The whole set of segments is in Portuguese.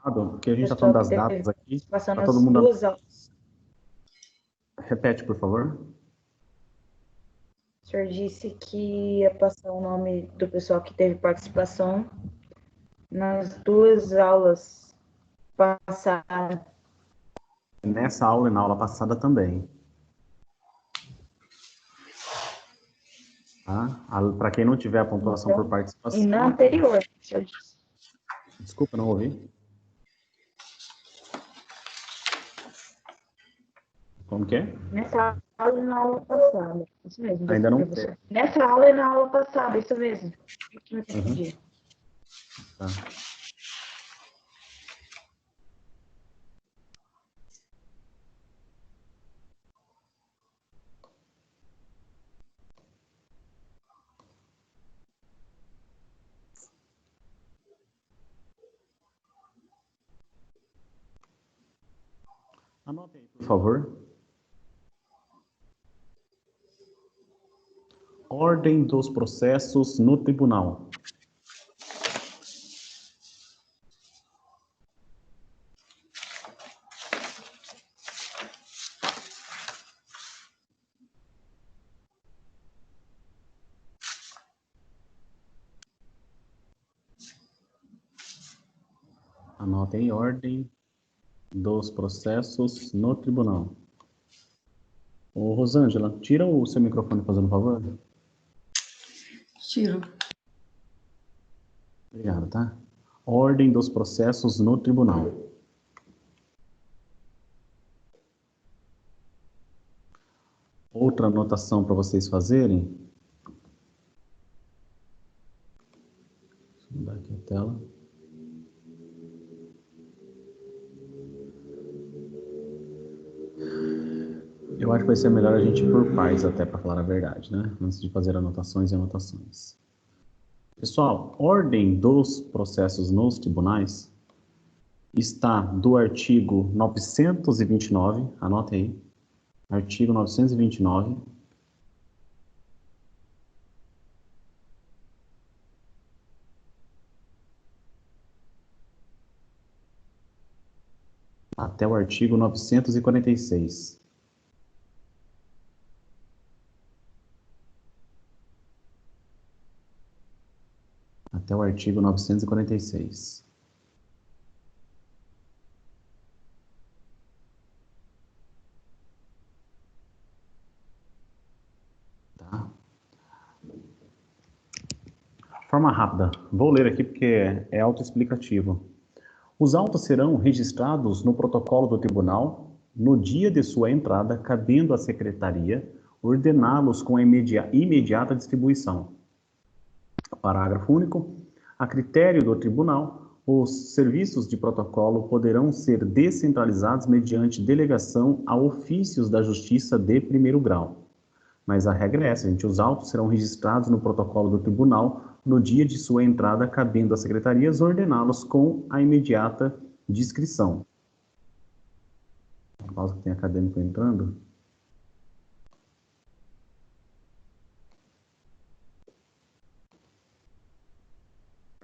Porque a gente está Pessoal falando das que datas teve aqui. participação Tá todo nas mundo... duas aulas. Repete, por favor. O senhor disse que ia passar o nome do pessoal que teve participação nas duas aulas passadas. Nessa aula e na aula passada também. Tá? Para quem não tiver a pontuação Então, por participação... e na anterior, o senhor disse. Desculpa, não ouvi. Como que é? Nessa aula e na aula passada. Isso mesmo, Ainda não professor. Nessa aula e na aula passada, isso mesmo. Eu entendi. Tá. Anote aí, por favor. Ordem dos processos no tribunal. Anotem ordem dos processos no tribunal. Ô, Rosângela, tira o seu microfone, fazendo um favor. Tiro. Obrigado, tá? Ordem dos processos no tribunal. Outra anotação para vocês fazerem. Deixa eu mudar aqui a tela. Eu acho que vai ser melhor a gente ir por pares até, para falar a verdade, né? Antes de fazer anotações e anotações. Pessoal, ordem dos processos nos tribunais está do artigo 929, anote aí, artigo 929, até o artigo 946. Até o artigo 946. Tá? Forma rápida. Vou ler aqui porque é autoexplicativo. Os autos serão registrados no protocolo do tribunal no dia de sua entrada, cabendo à secretaria ordená-los com a imediata distribuição. Parágrafo único. A critério do tribunal, os serviços de protocolo poderão ser descentralizados mediante delegação a ofícios da Justiça de primeiro grau. Mas a regra é essa, gente. Os autos serão registrados no protocolo do tribunal no dia de sua entrada, cabendo às secretarias ordená-los com a imediata discrição. Pausa que tem acadêmico entrando.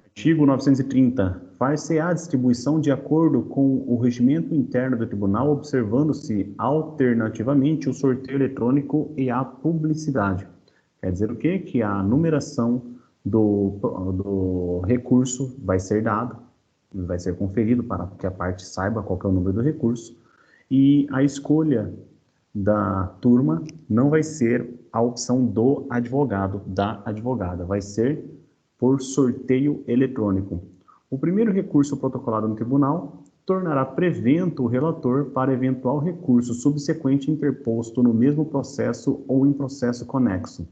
Artigo 930. Far-se-á distribuição de acordo com o regimento interno do tribunal, observando-se alternativamente o sorteio eletrônico e a publicidade. Quer dizer o quê? Que a numeração do recurso vai ser dado, vai ser conferido para que a parte saiba qual que é o número do recurso, e a escolha da turma não vai ser a opção do advogado, da advogada, vai ser por sorteio eletrônico. O primeiro recurso protocolado no tribunal tornará prevento o relator para eventual recurso subsequente interposto no mesmo processo ou em processo conexo.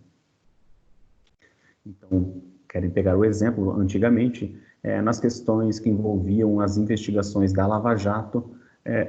Então, querem pegar o exemplo, antigamente, nas questões que envolviam as investigações da Lava Jato,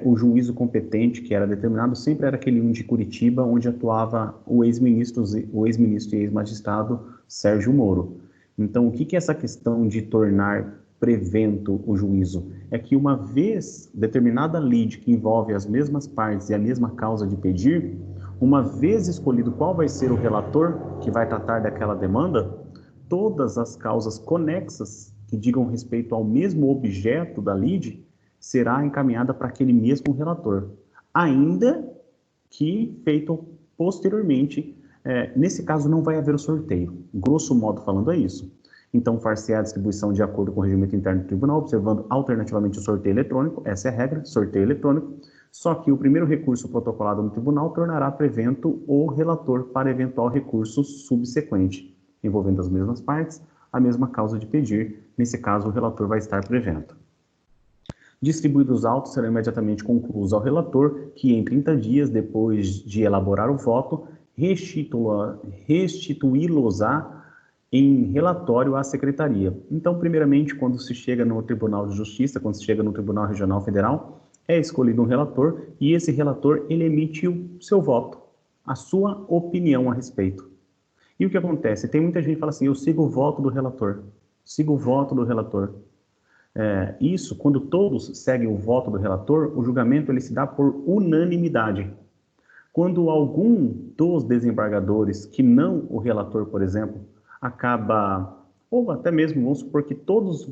o juízo competente que era determinado sempre era aquele um de Curitiba, onde atuava o ex-ministro e ex-magistrado Sérgio Moro. Então, o que é essa questão de tornar prevento o juízo? É que uma vez determinada lide que envolve as mesmas partes e a mesma causa de pedir, uma vez escolhido qual vai ser o relator que vai tratar daquela demanda, todas as causas conexas que digam respeito ao mesmo objeto da lide será encaminhada para aquele mesmo relator, ainda que feito posteriormente. Nesse caso, não vai haver o sorteio. Grosso modo falando, é isso. Então, far-se-á a distribuição de acordo com o regimento interno do tribunal, observando alternativamente o sorteio eletrônico. Essa é a regra, sorteio eletrônico. Só que o primeiro recurso protocolado no tribunal tornará prevento o relator para eventual recurso subsequente, envolvendo as mesmas partes, a mesma causa de pedir. Nesse caso, o relator vai estar prevento. Distribuídos os autos, serão imediatamente concluídos ao relator, que em 30 dias, depois de elaborar o voto, restituí-los-á em relatório à Secretaria. Então, primeiramente, quando se chega no Tribunal de Justiça, quando se chega no Tribunal Regional Federal, é escolhido um relator e esse relator, ele emite o seu voto, a sua opinião a respeito. E o que acontece? Tem muita gente que fala assim, eu sigo o voto do relator, sigo o voto do relator. Isso, quando todos seguem o voto do relator, o julgamento ele se dá por unanimidade. Quando algum dos desembargadores, que não o relator, por exemplo, acaba, ou até mesmo, vamos supor que todos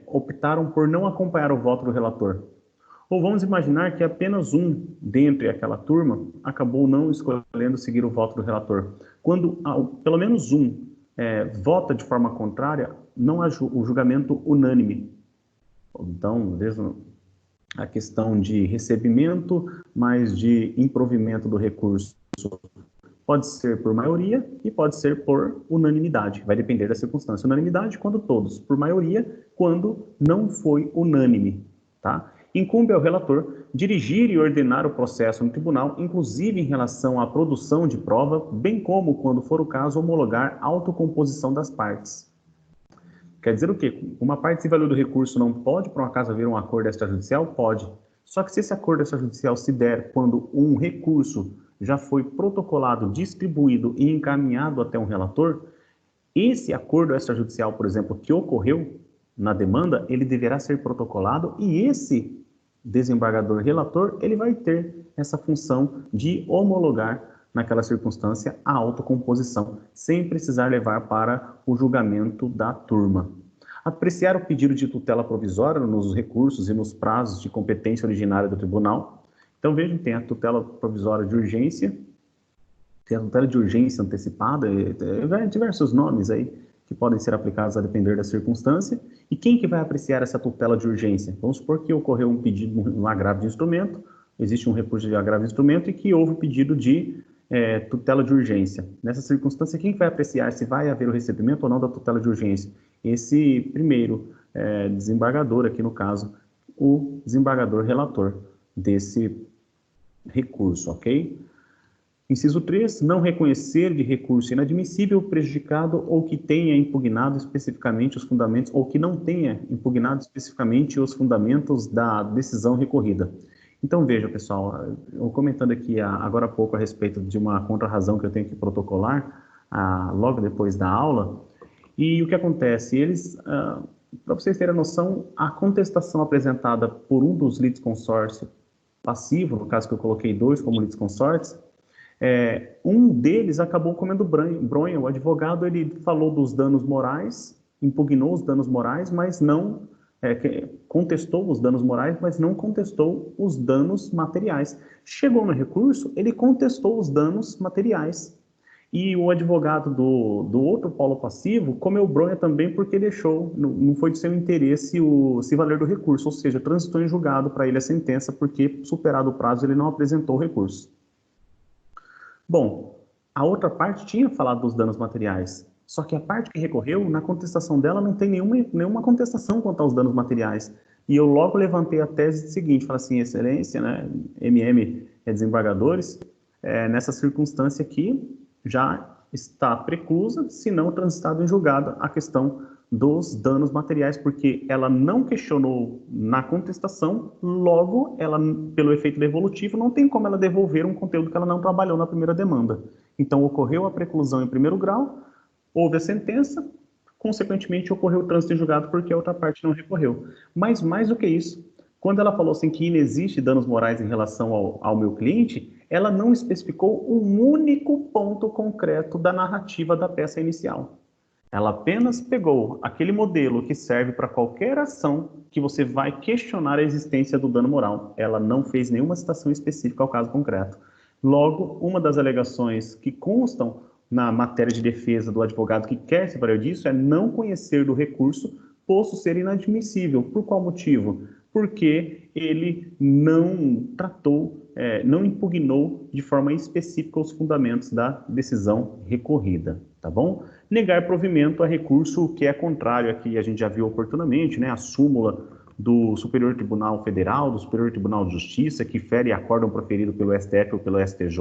optaram por não acompanhar o voto do relator. Ou vamos imaginar que apenas um, dentre aquela turma, acabou não escolhendo seguir o voto do relator. Quando pelo menos um vota de forma contrária, não há o julgamento unânime. Então, veja a questão de recebimento, mais de improvimento do recurso. Pode ser por maioria e pode ser por unanimidade. Vai depender da circunstância. Unanimidade quando todos. Por maioria, quando não foi unânime. Tá? Incumbe ao relator dirigir e ordenar o processo no tribunal, inclusive em relação à produção de prova, bem como, quando for o caso, homologar autocomposição das partes. Quer dizer o quê? Uma parte se valor do recurso não pode, por um acaso, haver um acordo extrajudicial? Pode. Só que se esse acordo extrajudicial se der quando um recurso já foi protocolado, distribuído e encaminhado até um relator, esse acordo extrajudicial, por exemplo, que ocorreu na demanda, ele deverá ser protocolado e esse desembargador relator, ele vai ter essa função de homologar naquela circunstância a autocomposição, sem precisar levar para o julgamento da turma. Apreciar o pedido de tutela provisória nos recursos e nos prazos de competência originária do tribunal. Então, vejam, tem a tutela provisória de urgência, tem a tutela de urgência antecipada, diversos nomes aí que podem ser aplicados a depender da circunstância. E quem que vai apreciar essa tutela de urgência? Vamos supor que ocorreu um pedido, um agravo de instrumento, existe um recurso de agravo de instrumento e que houve pedido de tutela de urgência. Nessa circunstância, quem vai apreciar se vai haver o recebimento ou não da tutela de urgência? Esse primeiro desembargador, aqui no caso, o desembargador relator desse recurso, ok? Inciso 3, não reconhecer de recurso inadmissível prejudicado ou que tenha impugnado especificamente os fundamentos ou que não tenha impugnado especificamente os fundamentos da decisão recorrida. Então, veja, pessoal, eu comentando aqui agora há pouco a respeito de uma contrarrazão que eu tenho que protocolar logo depois da aula, e o que acontece? Eles, para vocês terem a noção, a contestação apresentada por um dos litisconsórcio passivo, no caso que eu coloquei 2 como litisconsortes, um deles acabou comendo bronha. O advogado ele falou dos danos morais, impugnou os danos morais, mas não contestou os danos morais, mas não contestou os danos materiais. Chegou no recurso, ele contestou os danos materiais. E o advogado do outro polo passivo comeu bronha também porque deixou, não foi de seu interesse se valer do recurso, ou seja, transitou em julgado para ele a sentença porque, superado o prazo, ele não apresentou o recurso. Bom, a outra parte tinha falado dos danos materiais, só que a parte que recorreu, na contestação dela, não tem nenhuma contestação quanto aos danos materiais. E eu logo levantei a tese seguinte, falei assim, excelência, né, desembargadores, nessa circunstância aqui, já está preclusa, se não transitado em julgado, a questão dos danos materiais, porque ela não questionou na contestação, logo, ela, pelo efeito devolutivo, não tem como ela devolver um conteúdo que ela não trabalhou na primeira demanda. Então, ocorreu a preclusão em primeiro grau, houve a sentença, consequentemente, ocorreu o trânsito em julgado porque a outra parte não recorreu. Mas, mais do que isso, quando ela falou assim que inexiste danos morais em relação ao meu cliente, ela não especificou um único ponto concreto da narrativa da peça inicial. Ela apenas pegou aquele modelo que serve para qualquer ação que você vai questionar a existência do dano moral. Ela não fez nenhuma citação específica ao caso concreto. Logo, uma das alegações que constam na matéria de defesa do advogado que quer se valer disso é não conhecer do recurso, posto ser inadmissível. Por qual motivo? Porque ele não tratou, não impugnou de forma específica os fundamentos da decisão recorrida, tá bom? Negar provimento a recurso que é contrário, aqui a gente já viu oportunamente, né, a súmula do Superior Tribunal Federal, do Superior Tribunal de Justiça, que fere acórdão proferido pelo STF ou pelo STJ,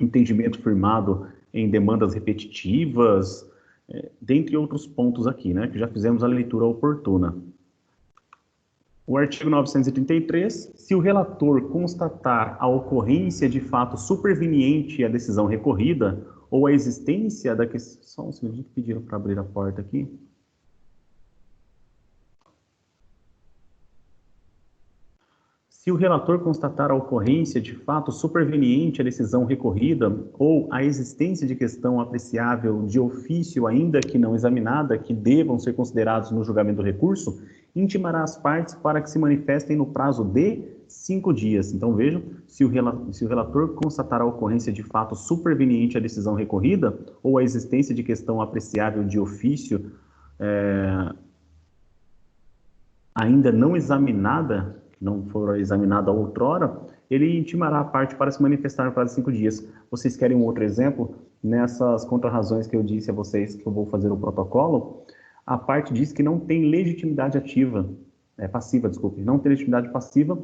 entendimento firmado em demandas repetitivas, dentre outros pontos aqui, né, que já fizemos a leitura oportuna. O artigo 933, se o relator constatar a ocorrência de fato superveniente à decisão recorrida ou a existência da questão... Só um segundinho que pediram para abrir a porta aqui. Se o relator constatar a ocorrência de fato superveniente à decisão recorrida ou a existência de questão apreciável de ofício, ainda que não examinada, que devam ser considerados no julgamento do recurso, intimará as partes para que se manifestem no prazo de 5 dias. Então, vejam, se o relator constatar a ocorrência de fato superveniente à decisão recorrida ou a existência de questão apreciável de ofício ainda não examinada, não for examinada outrora, ele intimará a parte para se manifestar no prazo de 5 dias. Vocês querem um outro exemplo? Nessas contrarrazões que eu disse a vocês que eu vou fazer o protocolo, a parte diz que não tem legitimidade passiva, não tem legitimidade passiva,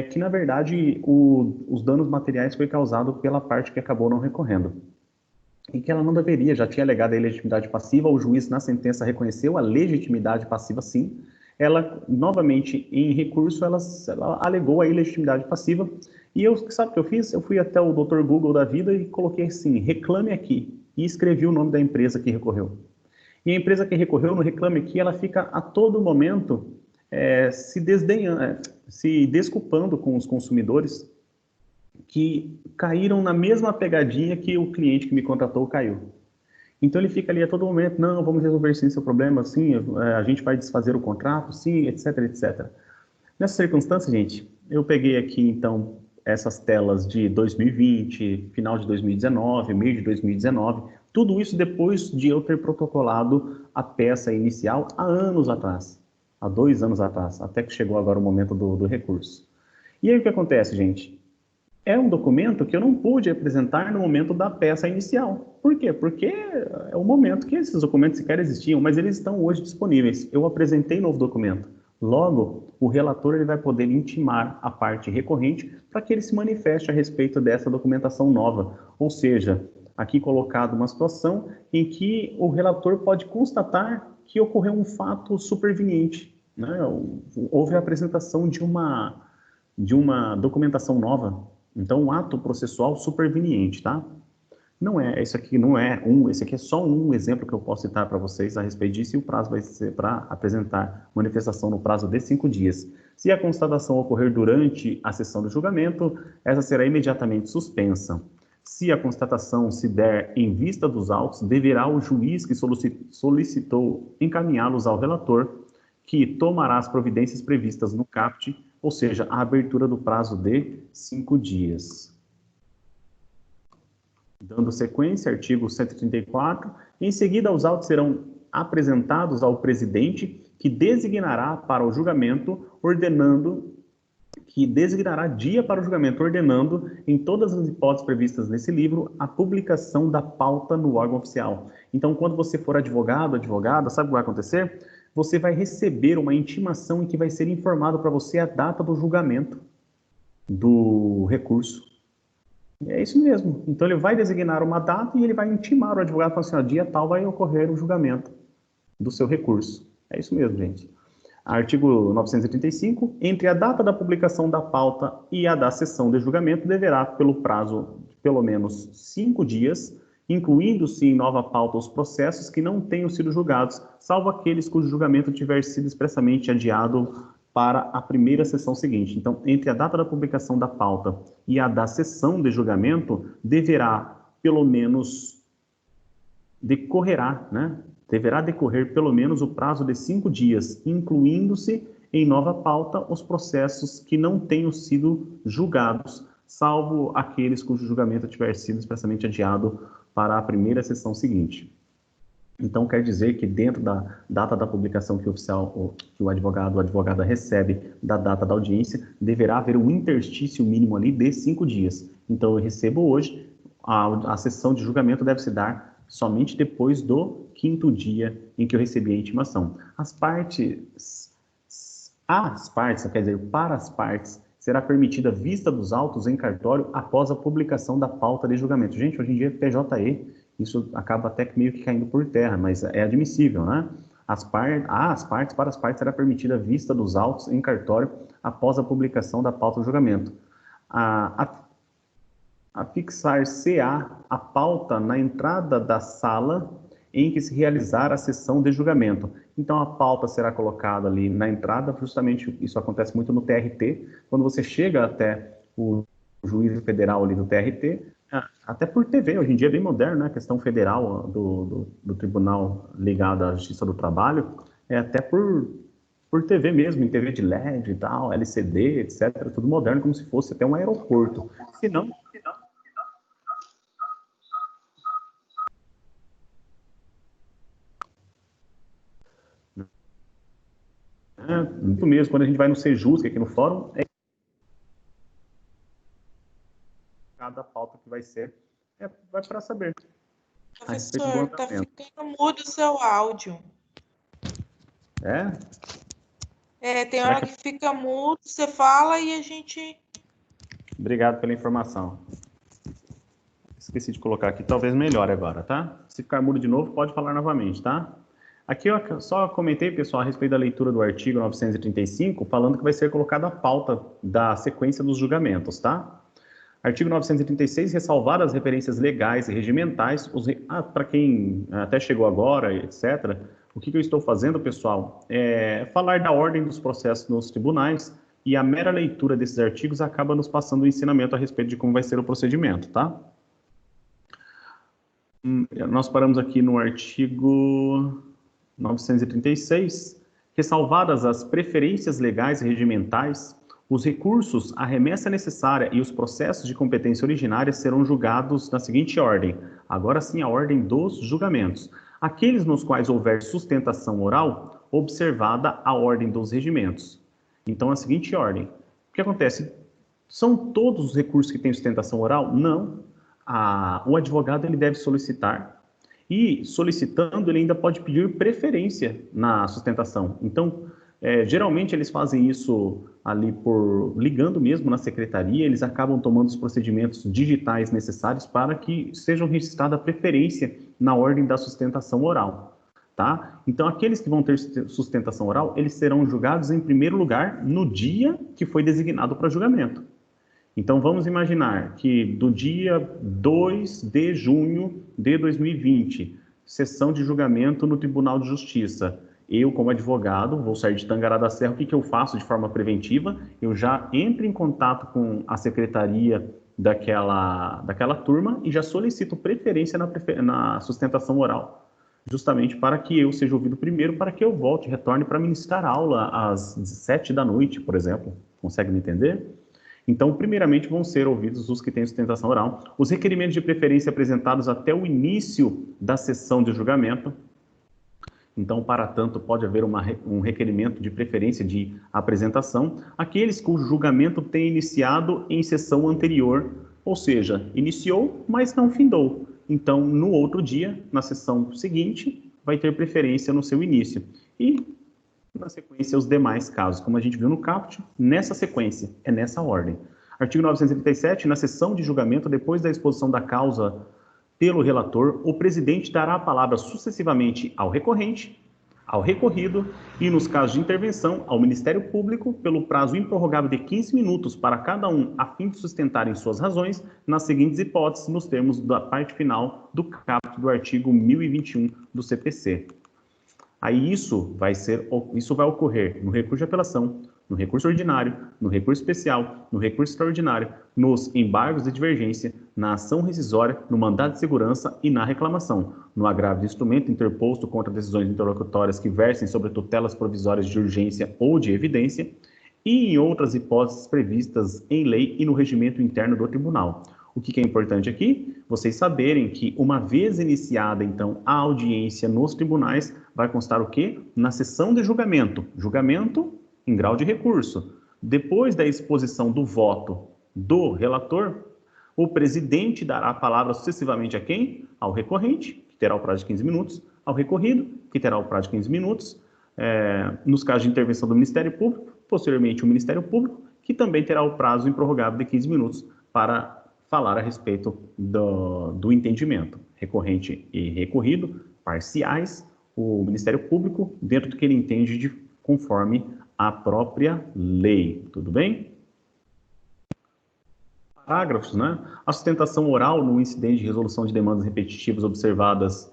que na verdade os danos materiais foi causado pela parte que acabou não recorrendo. E que ela não deveria, já tinha alegado a ilegitimidade passiva, o juiz na sentença reconheceu a legitimidade passiva sim, ela, novamente, em recurso, ela alegou a ilegitimidade passiva. E sabe o que eu fiz? Eu fui até o Dr. Google da vida e coloquei assim, reclame aqui. E escrevi o nome da empresa que recorreu. E a empresa que recorreu no reclame aqui, ela fica a todo momento se desculpando com os consumidores que caíram na mesma pegadinha que o cliente que me contratou caiu. Então ele fica ali a todo momento, não, vamos resolver sim seu problema, sim, a gente vai desfazer o contrato, sim, etc, etc. Nessa circunstância, gente, eu peguei aqui então essas telas de 2020, final de 2019, meio de 2019, tudo isso depois de eu ter protocolado a peça inicial há anos atrás, há 2 anos atrás, até que chegou agora o momento do recurso. E aí o que acontece, gente? É um documento que eu não pude apresentar no momento da peça inicial. Por quê? Porque é o momento que esses documentos sequer existiam, mas eles estão hoje disponíveis. Eu apresentei novo documento. Logo, o relator ele vai poder intimar a parte recorrente para que ele se manifeste a respeito dessa documentação nova. Ou seja, aqui colocado uma situação em que o relator pode constatar que ocorreu um fato superveniente, né? Houve a apresentação de uma documentação nova. Então, um ato processual superveniente, tá? Esse aqui é só um exemplo que eu posso citar para vocês a respeito disso, e o prazo vai ser para apresentar manifestação no prazo de 5 dias. Se a constatação ocorrer durante a sessão do julgamento, essa será imediatamente suspensa. Se a constatação se der em vista dos autos, deverá o juiz que solicitou encaminhá-los ao relator, que tomará as providências previstas no caput, ou seja, a abertura do prazo de 5 dias. Dando sequência, artigo 134, em seguida os autos serão apresentados ao presidente, que designará para o julgamento, dia para o julgamento, ordenando, em todas as hipóteses previstas nesse livro, a publicação da pauta no órgão oficial. Então, quando você for advogado, advogada, sabe o que vai acontecer? Você vai receber uma intimação em que vai ser informado para você a data do julgamento do recurso. É isso mesmo. Então, ele vai designar uma data e ele vai intimar o advogado, falando assim, dia tal vai ocorrer o julgamento do seu recurso. É isso mesmo, gente. Artigo 935, entre a data da publicação da pauta e a da sessão de julgamento, deverá, pelo prazo de pelo menos 5 dias, incluindo-se em nova pauta os processos que não tenham sido julgados, salvo aqueles cujo julgamento tiver sido expressamente adiado para a primeira sessão seguinte. Então, entre a data da publicação da pauta e a da sessão de julgamento, deverá, pelo menos decorrerá, né? Deverá decorrer pelo menos o prazo de 5 dias, incluindo-se em nova pauta os processos que não tenham sido julgados, salvo aqueles cujo julgamento tiver sido expressamente adiado para a primeira sessão seguinte. Então, quer dizer que dentro da data da publicação que o advogado ou advogada recebe da data da audiência, deverá haver um interstício mínimo ali de 5 dias. Então, eu recebo hoje, a sessão de julgamento deve se dar somente depois do 5º dia em que eu recebi a intimação. Quer dizer, para as partes, será permitida a vista dos autos em cartório após a publicação da pauta de julgamento. Gente, hoje em dia, PJE, isso acaba até meio que caindo por terra, mas é admissível, né? Para as partes será permitida a vista dos autos em cartório após a publicação da pauta de julgamento. Afixar-se-á a pauta na entrada da sala em que se realizar a sessão de julgamento. Então, a pauta será colocada ali na entrada, justamente isso acontece muito no TRT, quando você chega até o juízo federal ali do TRT, até por TV, hoje em dia é bem moderno, né? A questão federal do tribunal ligado à Justiça do Trabalho, é até por TV mesmo, em TV de LED e tal, LCD, etc., tudo moderno, como se fosse até um aeroporto. Se não... muito mesmo, quando a gente vai no Sejusc, aqui no fórum, é cada pauta que vai ser, vai para saber. Professor, tá ficando mudo o seu áudio. Tem hora que fica mudo, você fala e a gente... Obrigado pela informação. Esqueci de colocar aqui, talvez melhore agora, tá? Se ficar mudo de novo, pode falar novamente, tá? Aqui eu só comentei, pessoal, a respeito da leitura do artigo 935, falando que vai ser colocada a pauta da sequência dos julgamentos, tá? Artigo 936, ressalvar as referências legais e regimentais, para quem até chegou agora, etc., o que eu estou fazendo, pessoal, é falar da ordem dos processos nos tribunais, e a mera leitura desses artigos acaba nos passando o ensinamento a respeito de como vai ser o procedimento, tá? Nós paramos aqui no artigo 936, ressalvadas as preferências legais e regimentais, os recursos, a remessa necessária e os processos de competência originária serão julgados na seguinte ordem. Agora sim, a ordem dos julgamentos. Aqueles nos quais houver sustentação oral, observada a ordem dos regimentos. Então, a seguinte ordem. O que acontece? São todos os recursos que têm sustentação oral? Não. O advogado ele deve solicitar. E, solicitando, ele ainda pode pedir preferência na sustentação. Então, geralmente eles fazem isso ali ligando mesmo na secretaria, eles acabam tomando os procedimentos digitais necessários para que sejam registrada a preferência na ordem da sustentação oral, tá? Então, aqueles que vão ter sustentação oral, eles serão julgados em primeiro lugar no dia que foi designado para julgamento. Então, vamos imaginar que do dia 2 de junho de 2020, sessão de julgamento no Tribunal de Justiça. Eu, como advogado, vou sair de Tangará da Serra, o que eu faço de forma preventiva? Eu já entro em contato com a secretaria daquela turma e já solicito preferência na sustentação oral, justamente para que eu seja ouvido primeiro, para que eu retorne para ministrar aula às 7 da noite, por exemplo. Consegue me entender? Então, primeiramente, vão ser ouvidos os que têm sustentação oral. Os requerimentos de preferência apresentados até o início da sessão de julgamento. Então, para tanto, pode haver um requerimento de preferência de apresentação. Aqueles cujo julgamento tenha iniciado em sessão anterior, ou seja, iniciou, mas não findou. Então, no outro dia, na sessão seguinte, vai ter preferência no seu início. E, na sequência, os demais casos. Como a gente viu no caput, nessa sequência, é nessa ordem. Artigo 937, na sessão de julgamento, depois da exposição da causa pelo relator, o presidente dará a palavra sucessivamente ao recorrente, ao recorrido e, nos casos de intervenção, ao Ministério Público, pelo prazo improrrogável de 15 minutos para cada um, a fim de sustentarem suas razões, nas seguintes hipóteses, nos termos da parte final do caput do artigo 1021 do CPC. Aí isso vai ocorrer no recurso de apelação, no recurso ordinário, no recurso especial, no recurso extraordinário, nos embargos de divergência, na ação rescisória, no mandado de segurança e na reclamação, no agravo de instrumento interposto contra decisões interlocutórias que versem sobre tutelas provisórias de urgência ou de evidência, e em outras hipóteses previstas em lei e no regimento interno do tribunal. O que é importante aqui? Vocês saberem que, uma vez iniciada, então, a audiência nos tribunais, vai constar o quê? Na sessão de julgamento. Julgamento em grau de recurso. Depois da exposição do voto do relator, o presidente dará a palavra sucessivamente a quem? Ao recorrente, que terá o prazo de 15 minutos, ao recorrido, que terá o prazo de 15 minutos, nos casos de intervenção do Ministério Público, posteriormente o Ministério Público, que também terá o prazo improrrogável de 15 minutos para falar a respeito do entendimento. Recorrente e recorrido, parciais, o Ministério Público, dentro do que ele entende conforme a própria lei. Tudo bem? Parágrafos, né? A sustentação oral no incidente de resolução de demandas repetitivas observadas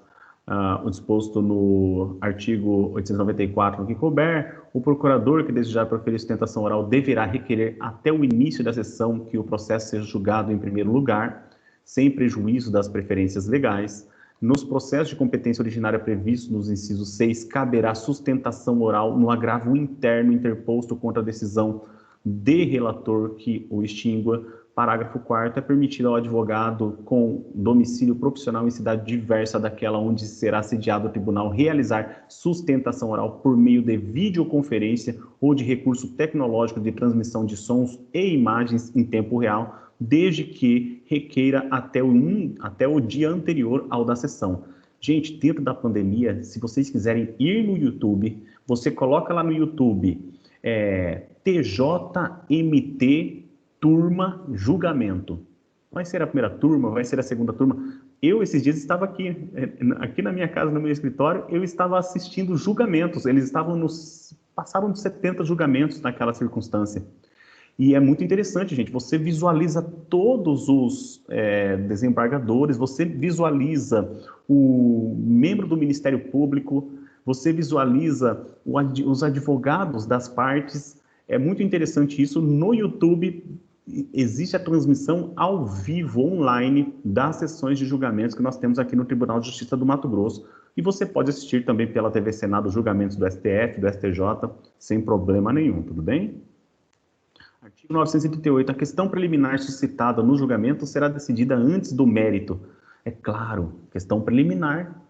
o disposto no artigo 894 no que couber, o procurador que desejar proferir sustentação oral deverá requerer até o início da sessão que o processo seja julgado em primeiro lugar, sem prejuízo das preferências legais. Nos processos de competência originária previstos nos incisos 6, caberá sustentação oral no agravo interno interposto contra a decisão de relator que o extingua. Parágrafo 4º, é permitido ao advogado com domicílio profissional em cidade diversa daquela onde será sediado o tribunal realizar sustentação oral por meio de videoconferência ou de recurso tecnológico de transmissão de sons e imagens em tempo real, desde que requeira até o dia anterior ao da sessão. Gente, dentro da pandemia, se vocês quiserem ir no YouTube, você coloca lá no YouTube TJMT turma julgamento. Vai ser a primeira turma, vai ser a segunda turma. Eu, esses dias, estava aqui na minha casa, no meu escritório, eu estava assistindo julgamentos. Eles passaram de 70 julgamentos naquela circunstância. E é muito interessante, gente. Você visualiza todos os desembargadores, você visualiza o membro do Ministério Público, você visualiza os advogados das partes. É muito interessante isso. No YouTube existe a transmissão ao vivo, online, das sessões de julgamentos que nós temos aqui no Tribunal de Justiça do Mato Grosso. E você pode assistir também pela TV Senado julgamentos do STF, do STJ, sem problema nenhum, tudo bem? Artigo 938. A questão preliminar suscitada no julgamento será decidida antes do mérito. É claro, questão preliminar,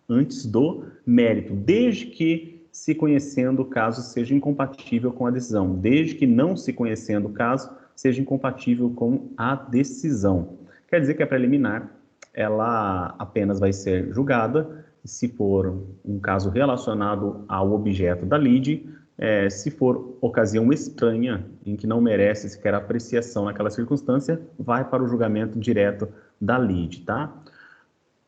antes do mérito, desde que se conhecendo o caso seja incompatível com a decisão, desde que não se conhecendo o caso seja incompatível com a decisão. Quer dizer que a preliminar, ela apenas vai ser julgada se for um caso relacionado ao objeto da lide, se for ocasião estranha, em que não merece sequer apreciação naquela circunstância, vai para o julgamento direto da lide, tá?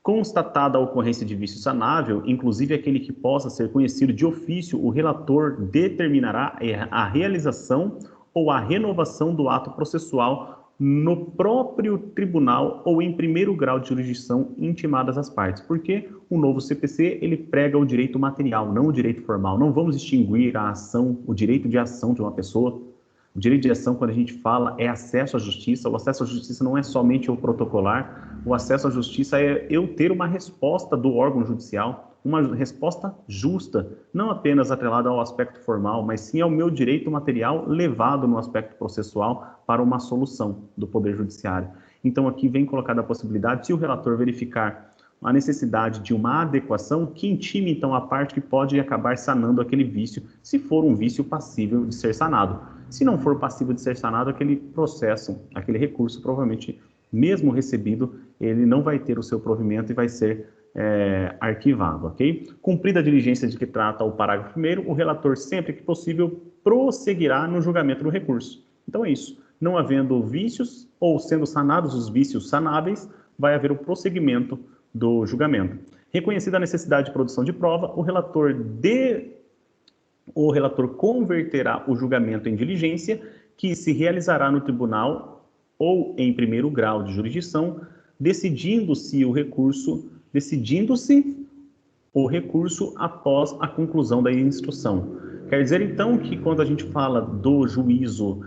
Constatada a ocorrência de vício sanável, inclusive aquele que possa ser conhecido de ofício, o relator determinará a realização ou a renovação do ato processual no próprio tribunal ou em primeiro grau de jurisdição intimadas as partes. Porque o novo CPC, ele prega o direito material, não o direito formal. Não vamos extinguir a ação, o direito de ação de uma pessoa. O direito de ação, quando a gente fala, é acesso à justiça. O acesso à justiça não é somente o protocolar. O acesso à justiça é eu ter uma resposta do órgão judicial, uma resposta justa, não apenas atrelada ao aspecto formal, mas sim ao meu direito material levado no aspecto processual para uma solução do Poder Judiciário. Então, aqui vem colocada a possibilidade, se o relator verificar a necessidade de uma adequação, que intime, então, a parte que pode acabar sanando aquele vício, se for um vício passível de ser sanado. Se não for passível de ser sanado, aquele processo, aquele recurso, provavelmente, mesmo recebido, ele não vai ter o seu provimento e vai ser arquivado, ok? Cumprida a diligência de que trata o parágrafo 1º, o relator, sempre que possível, prosseguirá no julgamento do recurso. Então é isso. Não havendo vícios, ou sendo sanados os vícios sanáveis, vai haver o prosseguimento do julgamento. Reconhecida a necessidade de produção de prova, o relator converterá o julgamento em diligência, que se realizará no tribunal ou em primeiro grau de jurisdição, decidindo-se o recurso após a conclusão da instrução. Quer dizer, então, que quando a gente fala do juízo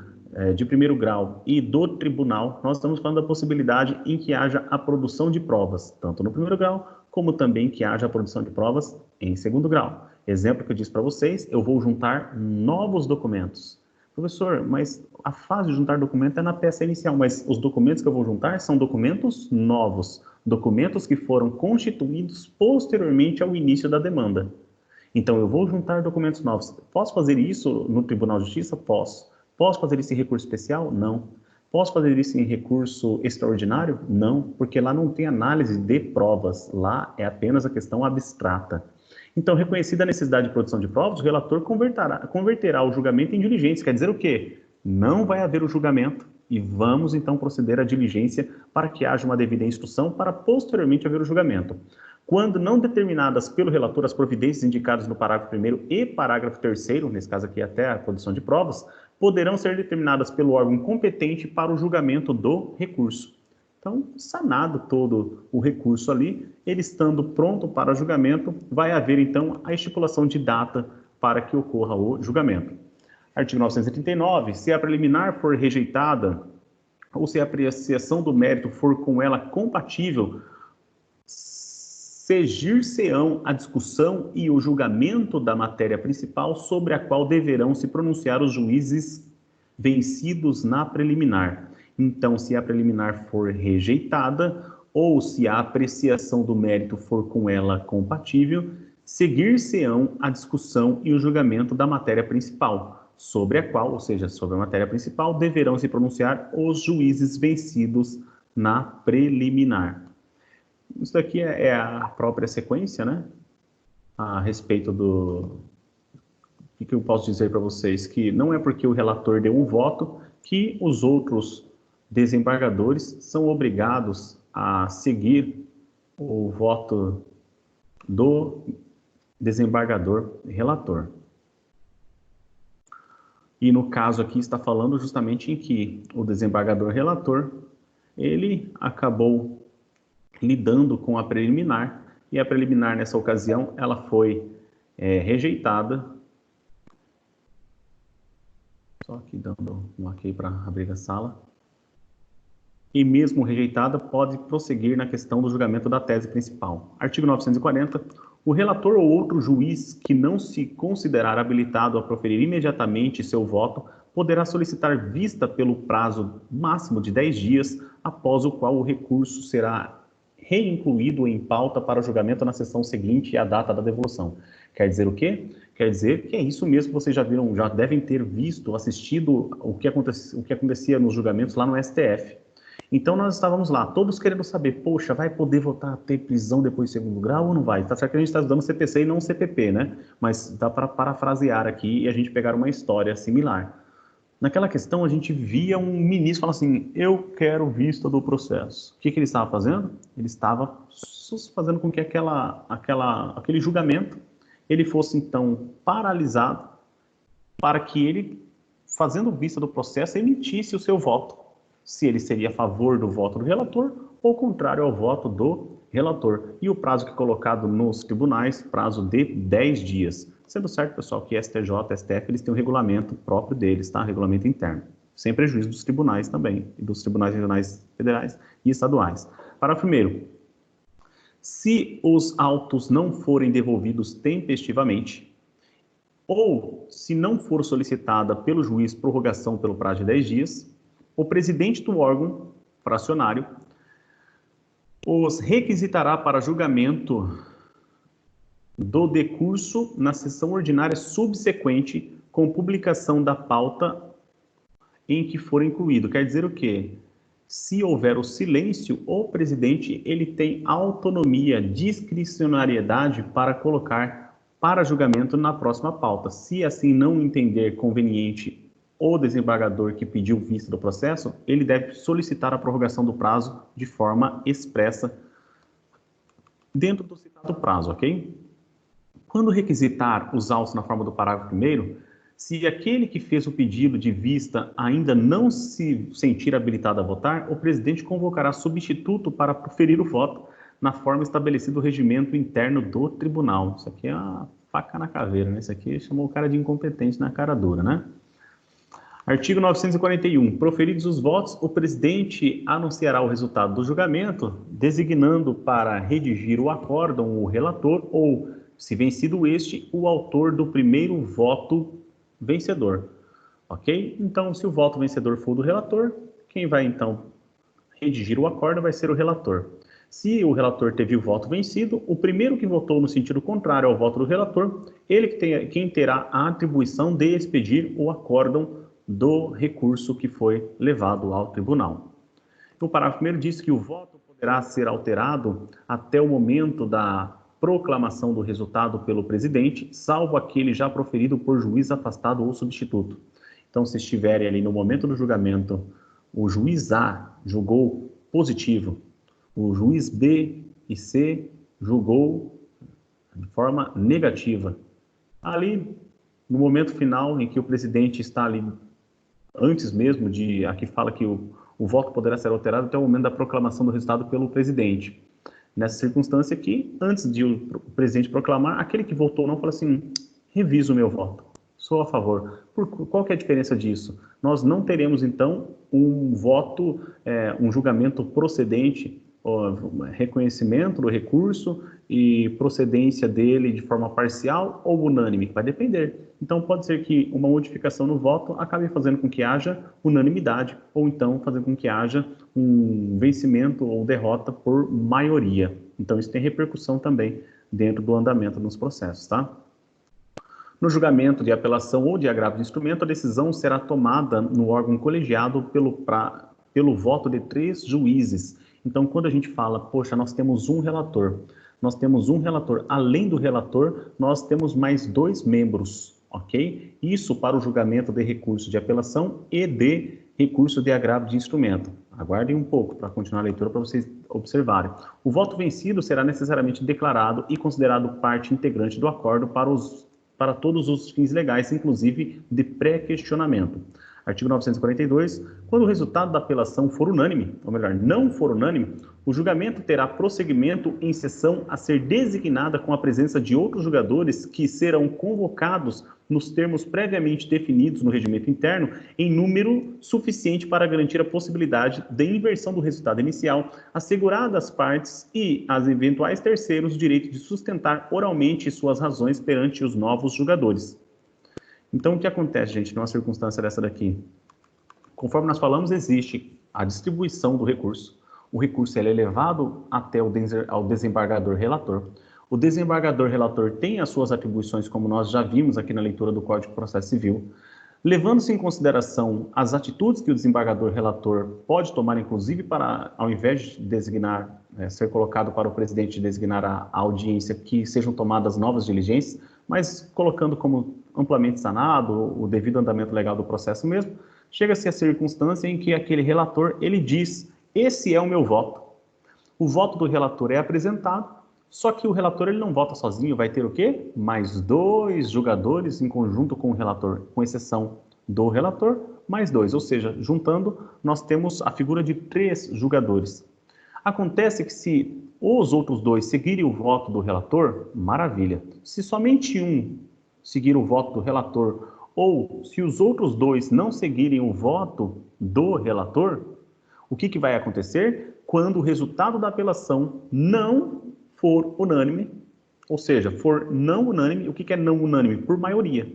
de primeiro grau e do tribunal, nós estamos falando da possibilidade em que haja a produção de provas, tanto no primeiro grau, como também que haja a produção de provas em segundo grau. Exemplo que eu disse para vocês, eu vou juntar novos documentos. Professor, mas a fase de juntar documento é na peça inicial, mas os documentos que eu vou juntar são documentos novos, documentos que foram constituídos posteriormente ao início da demanda. Então, eu vou juntar documentos novos. Posso fazer isso no Tribunal de Justiça? Posso. Posso fazer isso em recurso especial? Não. Posso fazer isso em recurso extraordinário? Não, porque lá não tem análise de provas. Lá é apenas a questão abstrata. Então, reconhecida a necessidade de produção de provas, o relator converterá o julgamento em diligência. Quer dizer o quê? Não vai haver o julgamento e vamos, então, proceder à diligência para que haja uma devida instrução para posteriormente haver o julgamento. Quando não determinadas pelo relator as providências indicadas no parágrafo 1º e parágrafo 3º, nesse caso aqui até a produção de provas, poderão ser determinadas pelo órgão competente para o julgamento do recurso. Então, sanado todo o recurso ali, ele estando pronto para julgamento, vai haver então a estipulação de data para que ocorra o julgamento. Artigo 939, se a preliminar for rejeitada ou se a apreciação do mérito for com ela compatível, seguir-se-ão a discussão e o julgamento da matéria principal sobre a qual deverão se pronunciar os juízes vencidos na preliminar. Então, se a preliminar for rejeitada ou se a apreciação do mérito for com ela compatível, seguir-se-ão a discussão e o julgamento da matéria principal, sobre a qual, ou seja, sobre a matéria principal, deverão se pronunciar os juízes vencidos na preliminar. Isso daqui é a própria sequência, né? A respeito do... O que eu posso dizer para vocês? Que não é porque o relator deu um voto que os outros desembargadores são obrigados a seguir o voto do desembargador relator. E no caso aqui está falando justamente em que o desembargador relator, ele acabou lidando com a preliminar, e a preliminar nessa ocasião ela foi rejeitada. Só aqui dando um ok para abrir a sala. E mesmo rejeitada, pode prosseguir na questão do julgamento da tese principal. Artigo 940. O relator ou outro juiz que não se considerar habilitado a proferir imediatamente seu voto poderá solicitar vista pelo prazo máximo de 10 dias, após o qual o recurso será reincluído em pauta para o julgamento na sessão seguinte e a data da devolução. Quer dizer o quê? Quer dizer que é isso mesmo que vocês já viram, já devem ter visto, assistido o que acontecia nos julgamentos lá no STF. Então nós estávamos lá, todos querendo saber, poxa, vai poder votar, ter prisão depois de segundo grau ou não vai? Tá certo que a gente está estudando CPC e não CPP, né? Mas dá para parafrasear aqui e a gente pegar uma história similar. Naquela questão, a gente via um ministro falar assim, eu quero vista do processo. O que ele estava fazendo? Ele estava fazendo com que aquele julgamento ele fosse, então, paralisado para que ele, fazendo vista do processo, emitisse o seu voto. Se ele seria a favor do voto do relator ou contrário ao voto do relator. E o prazo que é colocado nos tribunais, prazo de 10 dias. Sendo certo, pessoal, que STJ, STF, eles têm um regulamento próprio deles, tá? Regulamento interno. Sem prejuízo dos tribunais também, e dos tribunais regionais federais e estaduais. Parágrafo 1º. Se os autos não forem devolvidos tempestivamente, ou se não for solicitada pelo juiz prorrogação pelo prazo de 10 dias, o presidente do órgão fracionário os requisitará para julgamento do decurso na sessão ordinária subsequente com publicação da pauta em que for incluído. Quer dizer o quê? Se houver o silêncio, o presidente ele tem autonomia, discricionariedade para colocar para julgamento na próxima pauta. Se assim não entender conveniente o desembargador que pediu vista do processo, ele deve solicitar a prorrogação do prazo de forma expressa dentro do citado prazo, ok? Quando requisitar os autos na forma do parágrafo 1º, se aquele que fez o pedido de vista ainda não se sentir habilitado a votar, o presidente convocará substituto para proferir o voto na forma estabelecida do regimento interno do tribunal. Isso aqui é uma faca na caveira, né? Isso aqui chamou o cara de incompetente na cara dura, né? Artigo 941. Proferidos os votos, o presidente anunciará o resultado do julgamento, designando para redigir o acórdão o relator ou, se vencido este, o autor do primeiro voto vencedor. Ok? Então, se o voto vencedor for do relator, quem vai, então, redigir o acórdão vai ser o relator. Se o relator teve o voto vencido, o primeiro que votou no sentido contrário ao voto do relator, quem terá a atribuição de expedir o acórdão do recurso que foi levado ao tribunal. O parágrafo 1º diz que o voto poderá ser alterado até o momento da proclamação do resultado pelo presidente, salvo aquele já proferido por juiz afastado ou substituto. Então, se estiverem ali no momento do julgamento, o juiz A julgou positivo, o juiz B e C julgou de forma negativa. Ali, no momento final em que o presidente está ali, antes mesmo de, aqui fala que o voto poderá ser alterado até o momento da proclamação do resultado pelo presidente. Nessa circunstância aqui, antes de o presidente proclamar, aquele que votou não fala assim, reviso o meu voto, sou a favor. Qual que é a diferença disso? Nós não teremos, então, um voto, um julgamento procedente, reconhecimento do recurso e procedência dele de forma parcial ou unânime, vai depender. Então, pode ser que uma modificação no voto acabe fazendo com que haja unanimidade, ou então fazendo com que haja um vencimento ou derrota por maioria. Então, isso tem repercussão também dentro do andamento dos processos, tá? No julgamento de apelação ou de agravo de instrumento, a decisão será tomada no órgão colegiado pelo voto de 3 juízes. Então, quando a gente fala, poxa, nós temos um relator, além do relator, nós temos mais 2 membros, ok? Isso para o julgamento de recurso de apelação e de recurso de agravo de instrumento. Aguardem um pouco para continuar a leitura para vocês observarem. O voto vencido será necessariamente declarado e considerado parte integrante do acordo para todos os fins legais, inclusive de pré-questionamento. Artigo 942, quando o resultado da apelação for unânime, ou melhor, não for unânime, o julgamento terá prosseguimento em sessão a ser designada com a presença de outros julgadores que serão convocados nos termos previamente definidos no regimento interno em número suficiente para garantir a possibilidade de inversão do resultado inicial, assegurada às partes e às eventuais terceiros o direito de sustentar oralmente suas razões perante os novos julgadores. Então, o que acontece, gente, numa circunstância dessa daqui? Conforme nós falamos, existe a distribuição do recurso. O recurso ele é levado até ao desembargador relator. O desembargador relator tem as suas atribuições, como nós já vimos aqui na leitura do Código de Processo Civil. Levando-se em consideração as atitudes que o desembargador relator pode tomar, inclusive para, ao invés de designar, ser colocado para o presidente designar a audiência, que sejam tomadas novas diligências, mas colocando como amplamente sanado o devido andamento legal do processo mesmo, chega-se à circunstância em que aquele relator, ele diz, esse é o meu voto. O voto do relator é apresentado, só que o relator ele não vota sozinho, vai ter o quê? Mais 2 julgadores em conjunto com o relator, com exceção do relator, mais 2, ou seja, juntando, nós temos a figura de 3 julgadores. Acontece que se os outros 2 seguirem o voto do relator, maravilha. Se somente um seguir o voto do relator, ou se os outros 2 não seguirem o voto do relator, o que vai acontecer? Quando o resultado da apelação não for unânime, ou seja, for não unânime, o que é não unânime? Por maioria.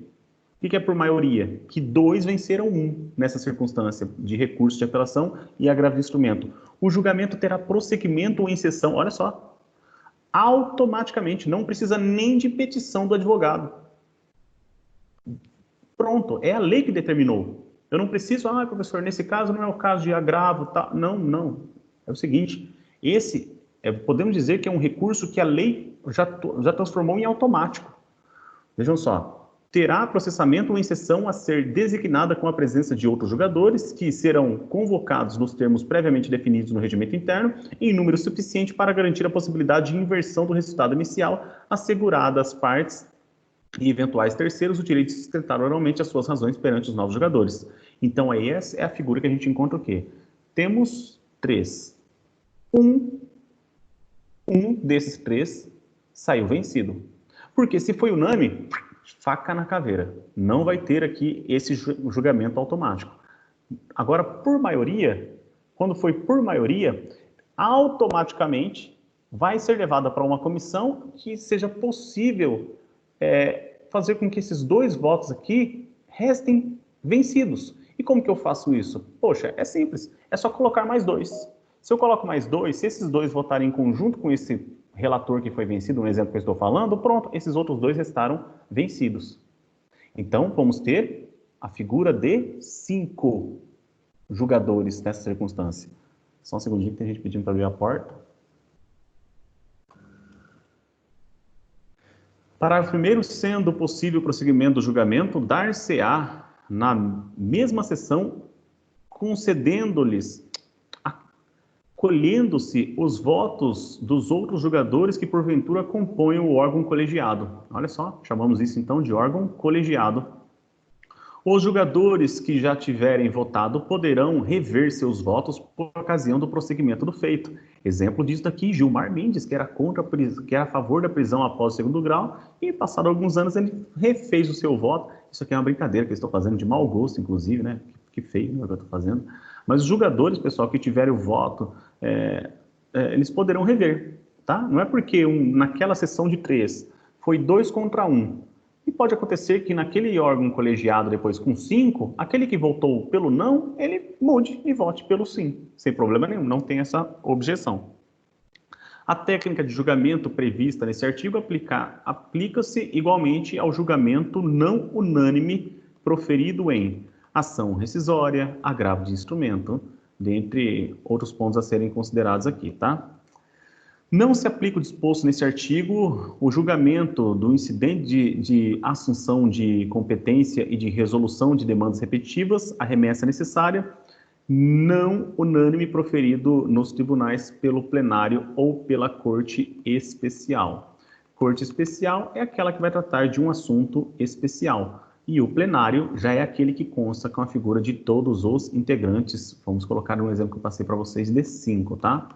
O que é por maioria? Que 2 venceram 1 nessa circunstância de recurso de apelação e agravo de instrumento. O julgamento terá prosseguimento em sessão, olha só, automaticamente, não precisa nem de petição do advogado. Pronto, é a lei que determinou. Eu não preciso, professor, nesse caso não é o caso de agravo, tá? Não. É o seguinte, podemos dizer que é um recurso que a lei já transformou em automático. Vejam só. Terá processamento em sessão a ser designada com a presença de outros julgadores que serão convocados nos termos previamente definidos no regimento interno em número suficiente para garantir a possibilidade de inversão do resultado inicial, assegurada às partes e eventuais terceiros o direito de sustentar oralmente as suas razões perante os novos julgadores. Então, aí essa é a figura que a gente encontra o quê? Temos 3. um desses 3 saiu vencido. Porque se foi unânime, faca na caveira. Não vai ter aqui esse julgamento automático. Agora, por maioria, quando foi por maioria, automaticamente vai ser levada para uma comissão que seja possível fazer com que esses 2 votos aqui restem vencidos. E como que eu faço isso? Poxa, é simples, é só colocar mais 2. Se eu coloco mais 2, se esses 2 votarem em conjunto com esse relator que foi vencido, no exemplo que eu estou falando, pronto, esses outros 2 restaram vencidos. Então, vamos ter a figura de 5 julgadores nessa circunstância. Só um segundinho que tem gente pedindo para abrir a porta. Parágrafo 1º, sendo possível o prosseguimento do julgamento, dar-se-á na mesma sessão, colhendo-se os votos dos outros julgadores que porventura compõem o órgão colegiado. Olha só, chamamos isso então de órgão colegiado. Os julgadores que já tiverem votado poderão rever seus votos por ocasião do prosseguimento do feito. Exemplo disso daqui, Gilmar Mendes, que era a favor da prisão após o segundo grau, e passado alguns anos ele refez o seu voto. Isso aqui é uma brincadeira que eu estou fazendo, de mau gosto, inclusive, né? Que feio, né, o que eu estou fazendo. Mas os julgadores, pessoal, que tiverem o voto, eles poderão rever, tá? Não é porque naquela sessão de 3 foi 2 contra 1. E pode acontecer que naquele órgão colegiado, depois com 5, aquele que votou pelo não, ele mude e vote pelo sim, sem problema nenhum, não tem essa objeção. A técnica de julgamento prevista nesse artigo aplica-se igualmente ao julgamento não unânime proferido em ação rescisória, agravo de instrumento, dentre outros pontos a serem considerados aqui, tá? Não se aplica o disposto nesse artigo o julgamento do incidente de assunção de competência e de resolução de demandas repetitivas, a remessa necessária, não unânime proferido nos tribunais pelo plenário ou pela corte especial. Corte especial é aquela que vai tratar de um assunto especial. E o plenário já é aquele que consta com a figura de todos os integrantes. Vamos colocar um exemplo que eu passei para vocês de 5, tá?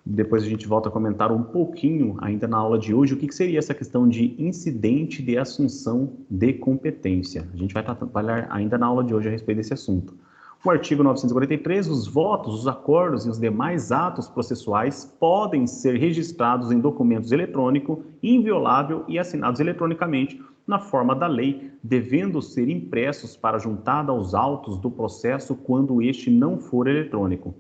Depois a gente volta a comentar um pouquinho, ainda na aula de hoje, o que seria essa questão de incidente de assunção de competência. A gente vai trabalhar ainda na aula de hoje a respeito desse assunto. O artigo 943, os votos, os acordos e os demais atos processuais podem ser registrados em documentos eletrônicos, inviolável e assinados eletronicamente, na forma da lei, devendo ser impressos para juntada aos autos do processo quando este não for eletrônico.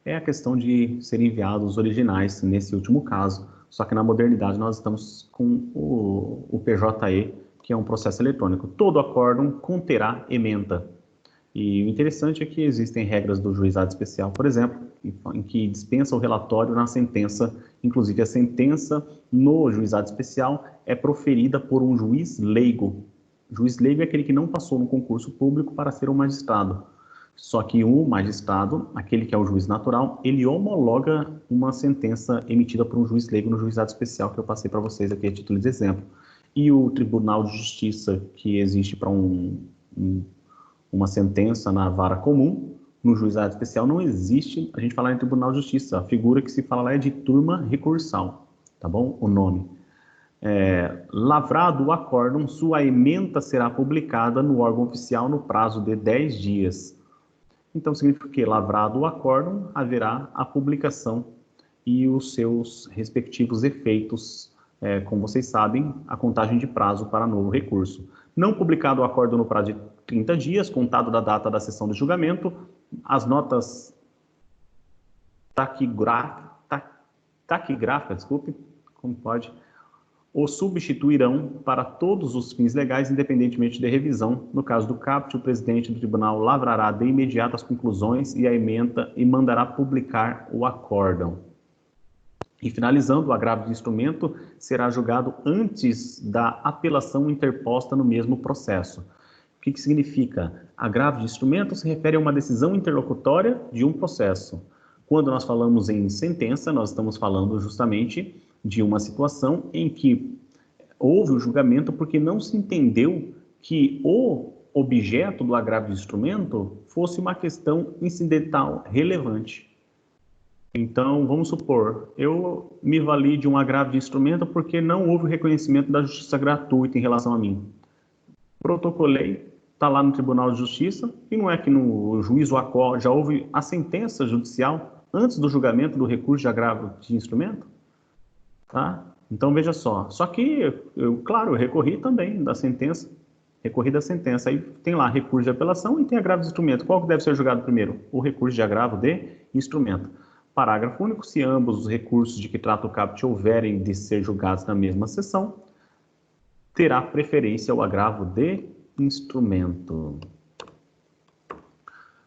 É a questão de serem enviados os originais nesse último caso, só que na modernidade nós estamos com o PJE, que é um processo eletrônico. Todo acórdão conterá ementa. E o interessante é que existem regras do juizado especial, por exemplo, em que dispensa o relatório na sentença, inclusive a sentença no juizado especial é proferida por um juiz leigo. O juiz leigo é aquele que não passou no concurso público para ser um magistrado. Só que o magistrado, aquele que é o juiz natural, ele homologa uma sentença emitida por um juiz leigo no juizado especial, que eu passei para vocês aqui a título de exemplo. E o Tribunal de Justiça, que existe para uma sentença na vara comum, no juizado especial não existe a gente falar em Tribunal de Justiça. A figura que se fala lá é de turma recursal, tá bom? O nome. Lavrado o acórdão, sua ementa será publicada no órgão oficial no prazo de 10 dias. Então, significa que, lavrado o acórdão, haverá a publicação e os seus respectivos efeitos. Como vocês sabem, a contagem de prazo para novo recurso. Não publicado o acórdão no prazo de 30 dias, contado da data da sessão de julgamento, as notas taquigráficas, desculpe, como pode, o substituirão para todos os fins legais, independentemente de revisão. No caso do caput, o presidente do tribunal lavrará de imediato as conclusões e a ementa e mandará publicar o acórdão. E finalizando, o agravo de instrumento será julgado antes da apelação interposta no mesmo processo. O que significa? Agravo de instrumento se refere a uma decisão interlocutória de um processo. Quando nós falamos em sentença, nós estamos falando justamente de uma situação em que houve o julgamento porque não se entendeu que o objeto do agravo de instrumento fosse uma questão incidental relevante. Então, vamos supor, eu me vali de um agravo de instrumento porque não houve reconhecimento da justiça gratuita em relação a mim. Protocolei, está lá no Tribunal de Justiça, e não é que no juízo ACO já houve a sentença judicial antes do julgamento do recurso de agravo de instrumento? Tá? Então, veja só que, claro, eu recorri também da sentença, aí tem lá recurso de apelação e tem agravo de instrumento. Qual que deve ser julgado primeiro? O recurso de agravo de instrumento. Parágrafo único, se ambos os recursos de que trata o caput houverem de ser julgados na mesma sessão, terá preferência o agravo de instrumento.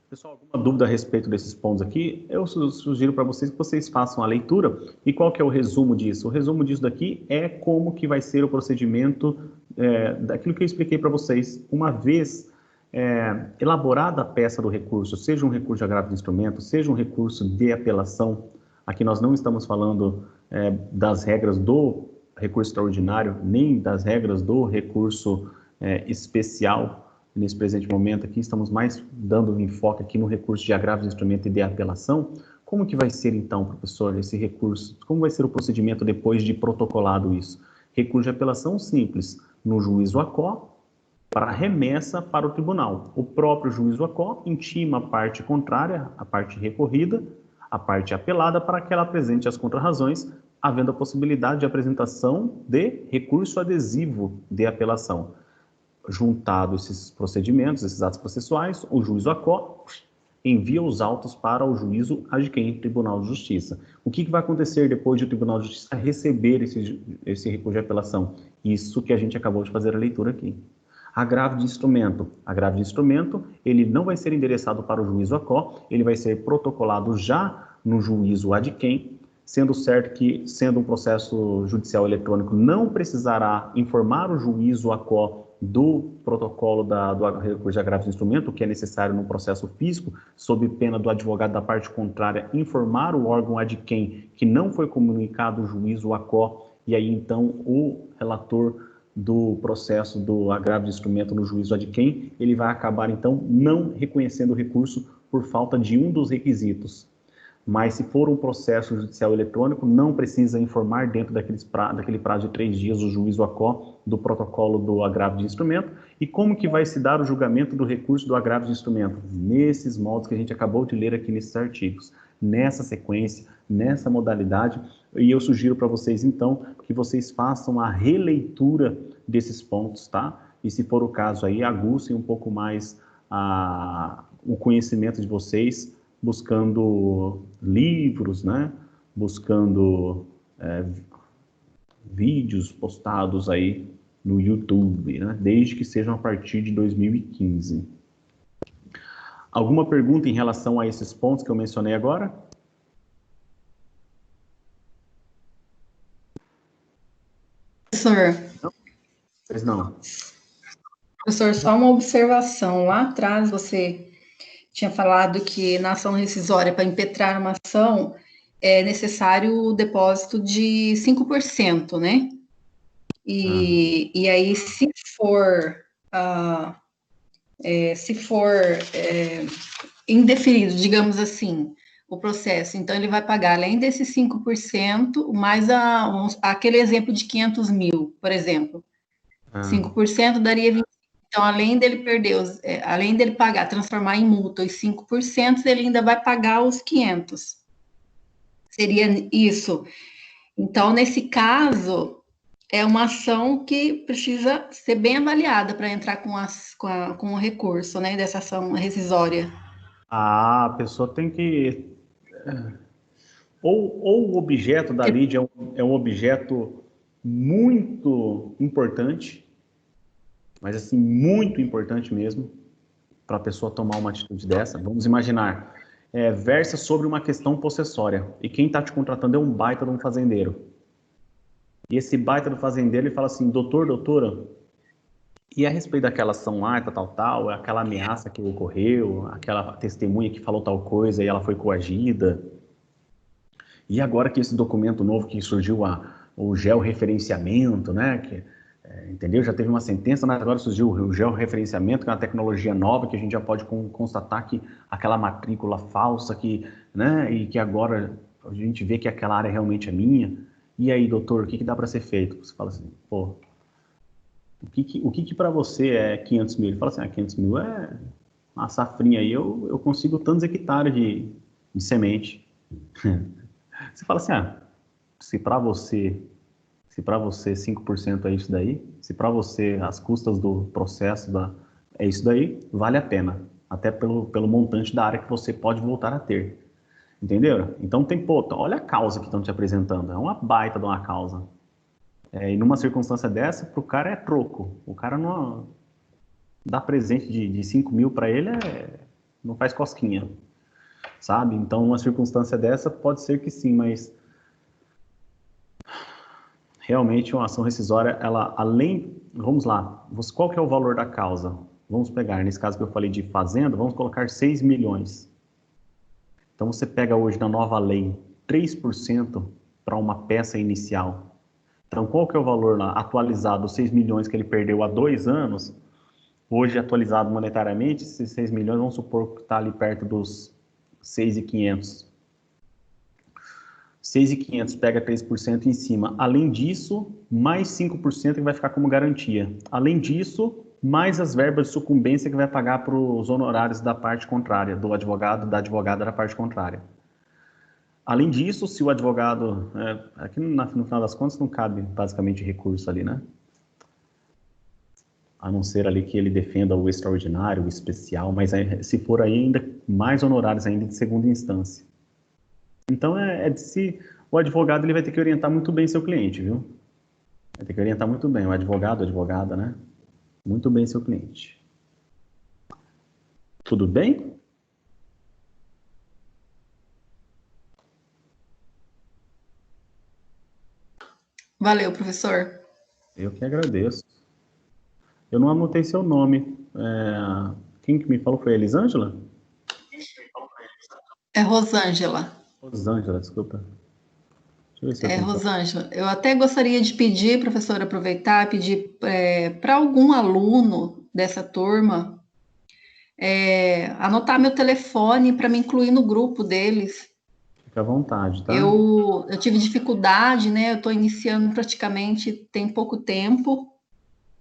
Pessoal, alguma dúvida a respeito desses pontos aqui? Eu sugiro para vocês que vocês façam a leitura. E qual que é o resumo disso? O resumo disso daqui é como que vai ser o procedimento daquilo que eu expliquei para vocês. Uma vez elaborada a peça do recurso, seja um recurso de agravo de instrumento, seja um recurso de apelação, aqui nós não estamos falando das regras do recurso extraordinário, nem das regras do recurso especial. Nesse presente momento aqui, estamos mais dando um enfoque aqui no recurso de agravo de instrumento e de apelação. Como que vai ser, então, professor, esse recurso? Como vai ser o procedimento depois de protocolado isso? Recurso de apelação simples, no juízo ACO, para remessa para o tribunal. O próprio juízo ACO intima a parte contrária, a parte recorrida, a parte apelada, para que ela apresente as contrarrazões, havendo a possibilidade de apresentação de recurso adesivo de apelação. Juntado esses procedimentos, esses atos processuais, o juízo ACO envia os autos para o juízo adquém, Tribunal de Justiça. O que vai acontecer depois de o Tribunal de Justiça receber esse recurso de apelação? Isso que a gente acabou de fazer a leitura aqui. Agravo de instrumento. Agravo de instrumento, ele não vai ser endereçado para o juízo ACO, ele vai ser protocolado já no juízo adquém, sendo certo que, sendo um processo judicial eletrônico, não precisará informar o juízo ACO do protocolo do recurso de agravo de instrumento, que é necessário no processo físico, sob pena do advogado da parte contrária informar o órgão adquém que não foi comunicado o juízo ACO, e aí então o relator do processo do agravo de instrumento no juízo adquém, ele vai acabar então não reconhecendo o recurso por falta de um dos requisitos. Mas se for um processo judicial eletrônico, não precisa informar dentro daquele prazo de 3 dias o juízo ACO do protocolo do agravo de instrumento. E como que vai se dar o julgamento do recurso do agravo de instrumento? Nesses moldes que a gente acabou de ler aqui nesses artigos, nessa sequência, nessa modalidade. E eu sugiro para vocês, então, que vocês façam a releitura desses pontos, tá? E se for o caso aí, aguçem um pouco mais o conhecimento de vocês, buscando livros, né? Buscando vídeos postados aí no YouTube, né? Desde que sejam a partir de 2015. Alguma pergunta em relação a esses pontos que eu mencionei agora? Professor. Pois não. Professor, só uma observação. Lá atrás você tinha falado que na ação rescisória, para impetrar uma ação, é necessário o depósito de 5%, né? E aí, se for indeferido, digamos assim, o processo, então ele vai pagar, além desses 5%, mais aquele exemplo de 500 mil, por exemplo. 5% daria 20. Então, além dele além dele pagar, transformar em multa os 5%, ele ainda vai pagar os 500. Seria isso. Então, nesse caso, é uma ação que precisa ser bem avaliada para entrar com o recurso, né, dessa ação rescisória. A pessoa tem que... Ou o objeto da lide é um objeto muito importante, mas assim, muito importante mesmo, para a pessoa tomar uma atitude dessa. Vamos imaginar, versa sobre uma questão possessória, e quem está te contratando é um baita de um fazendeiro. E esse baita do fazendeiro, ele fala assim, doutora, e a respeito daquela ação lá, tal, aquela ameaça que ocorreu, aquela testemunha que falou tal coisa e ela foi coagida, e agora que esse documento novo que surgiu, o georreferenciamento, né, entendeu? Já teve uma sentença, mas agora surgiu o georreferenciamento, que é uma tecnologia nova, que a gente já pode constatar que aquela matrícula falsa, né, e que agora a gente vê que aquela área realmente é minha. E aí, doutor, o que dá para ser feito? Você fala assim, pô, o que para você é 500 mil? Ele fala assim, 500 mil é uma safrinha aí, eu consigo tantos hectares de semente. Você fala assim, se para você 5% é isso daí, se para você as custas do processo é isso daí, vale a pena. Até pelo montante da área que você pode voltar a ter. Entenderam? Então olha a causa que estão te apresentando. É uma baita de uma causa. E numa circunstância dessa, pro cara é troco. O cara não dá presente de 5 mil para ele, não faz cosquinha. Sabe? Então, uma circunstância dessa pode ser que sim, mas realmente uma ação rescisória, ela além, vamos lá, qual que é o valor da causa? Vamos pegar, nesse caso que eu falei de fazenda, vamos colocar 6 milhões. Então você pega hoje na nova lei 3% para uma peça inicial. Então qual que é o valor lá atualizado, os 6 milhões que ele perdeu há 2 anos, hoje atualizado monetariamente, esses 6 milhões, vamos supor que está ali perto dos 6.500. 6.500 pega 3% em cima. Além disso, mais 5% que vai ficar como garantia. Além disso, mais as verbas de sucumbência que vai pagar para os honorários da parte contrária, do advogado, da advogada da parte contrária. Além disso, se o advogado... aqui no final das contas não cabe basicamente recurso ali, né? A não ser ali que ele defenda o extraordinário, o especial, mas se for aí ainda mais honorários ainda de segunda instância. Então, o advogado ele vai ter que orientar muito bem seu cliente, viu? Vai ter que orientar muito bem, o advogado, a advogada, né? Muito bem seu cliente. Tudo bem? Valeu, professor. Eu que agradeço. Eu não anotei seu nome. Quem que me falou foi a Elisângela? É Rosângela. Rosângela, desculpa. Rosângela, eu até gostaria de pedir, professor, aproveitar, pedir para algum aluno dessa turma anotar meu telefone para me incluir no grupo deles. Fica à vontade, tá? Eu tive dificuldade, né? Eu estou iniciando praticamente tem pouco tempo.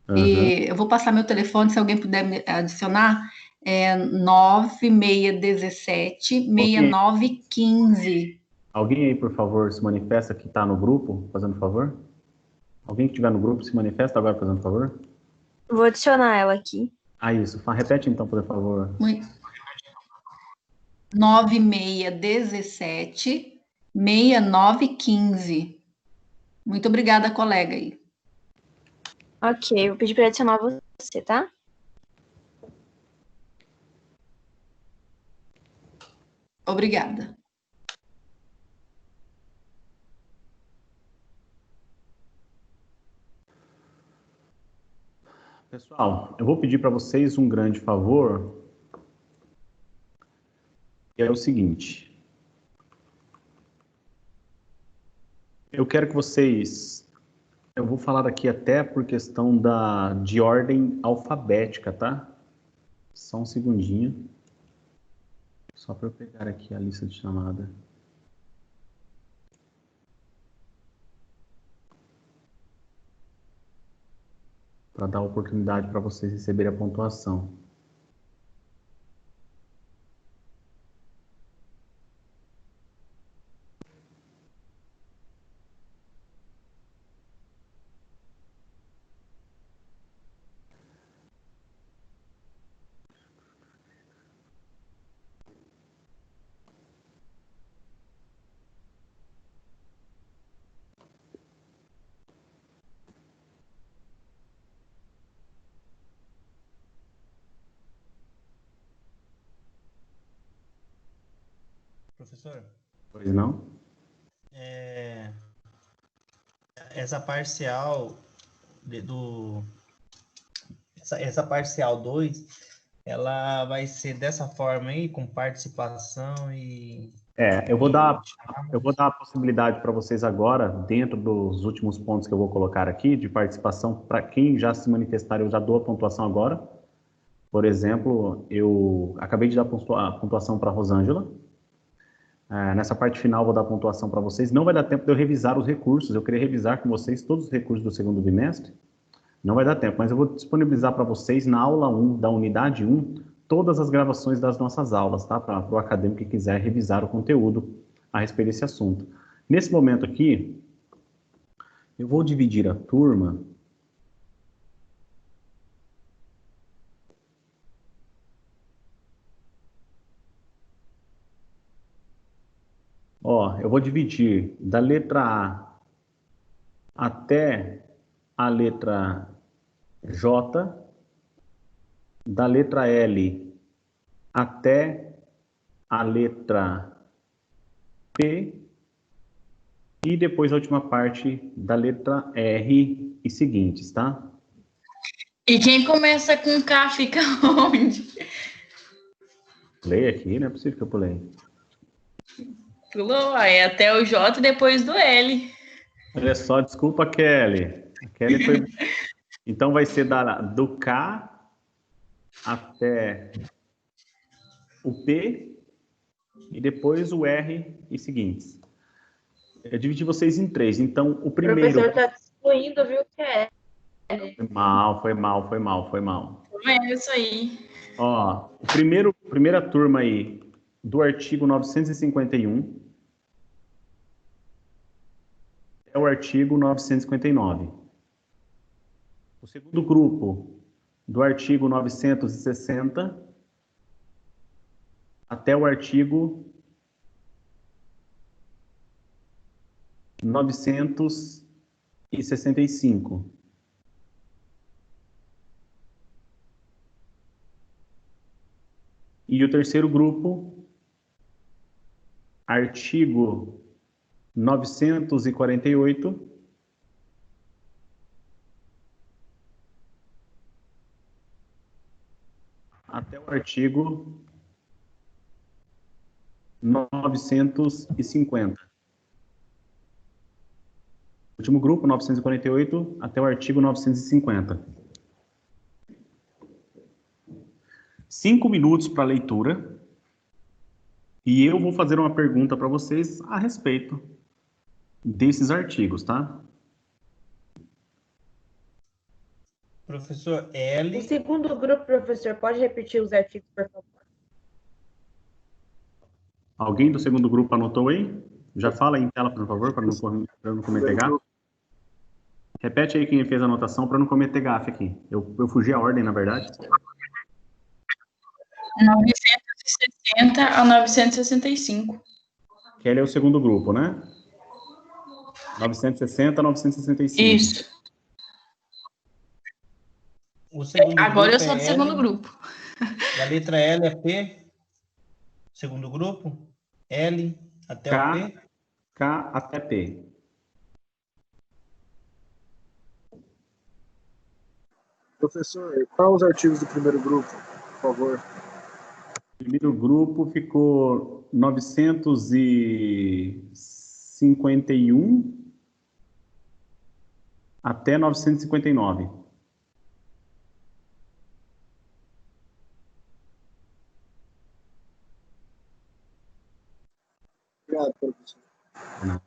Uhum. E eu vou passar meu telefone, se alguém puder me adicionar, 9617-6915. Alguém aí, por favor, se manifesta que está no grupo, fazendo favor? Alguém que estiver no grupo, se manifesta agora, fazendo favor? Vou adicionar ela aqui. Isso. Repete então, por favor. 9617-6915. Muito obrigada, colega aí. Ok, vou pedir para adicionar você, tá? Obrigada. Pessoal, eu vou pedir para vocês um grande favor, que é o seguinte. Eu quero que vocês... Eu vou falar aqui até por questão de ordem alfabética, tá? Só um segundinho. Só para eu pegar aqui a lista de chamada. Para dar oportunidade para vocês receberem a pontuação. Professor? Pois não? Essa parcial essa parcial 2, ela vai ser dessa forma aí, com participação e... Eu vou dar a possibilidade para vocês agora, dentro dos últimos pontos que eu vou colocar aqui, de participação, para quem já se manifestar, eu já dou a pontuação agora. Por exemplo, eu acabei de dar a pontuação para a Rosângela. Nessa parte final, vou dar pontuação para vocês. Não vai dar tempo de eu revisar os recursos. Eu queria revisar com vocês todos os recursos do segundo bimestre. Não vai dar tempo, mas eu vou disponibilizar para vocês na aula 1 da unidade 1 todas as gravações das nossas aulas, tá? Para o acadêmico que quiser revisar o conteúdo a respeito desse assunto. Nesse momento aqui, eu vou dividir a turma. Ó, eu vou dividir da letra A até a letra J, da letra L até a letra P e depois a última parte da letra R e seguintes, tá? E quem começa com K fica onde? Pulei aqui, não é possível que eu pulei. Pulou, aí até o J depois do L. Olha só, desculpa, Kelly. A Kelly foi... Então vai ser do K até o P e depois o R e seguintes. Eu dividi vocês em 3. Então, o O primeiro... professor está excluindo, viu, que é. Foi mal. Tô vendo isso aí. Ó, primeira turma aí do artigo 951 é o artigo 959. O segundo grupo do artigo 960 até o artigo 965. E o terceiro grupo, artigo 948 até o artigo 950. Último grupo, 948 até o artigo 950. 5 minutos para leitura. E eu vou fazer uma pergunta para vocês a respeito desses artigos, tá? Professor O L. segundo grupo, professor, pode repetir os artigos, por favor? Alguém do segundo grupo anotou aí? Já fala aí em tela, por favor, para não cometer gafe. Repete aí quem fez a anotação para não cometer gafe aqui. Eu fugi a ordem, na verdade. 960 a 965. Kelly é o segundo grupo, né? 960 a 965. Isso. O segundo Agora eu grupo sou do é segundo L. grupo. Da letra L é P. Segundo grupo. L até o P. K até P. Professor, quais os artigos do primeiro grupo, por favor? O primeiro grupo ficou 951 até 959. Obrigado, professor. Não.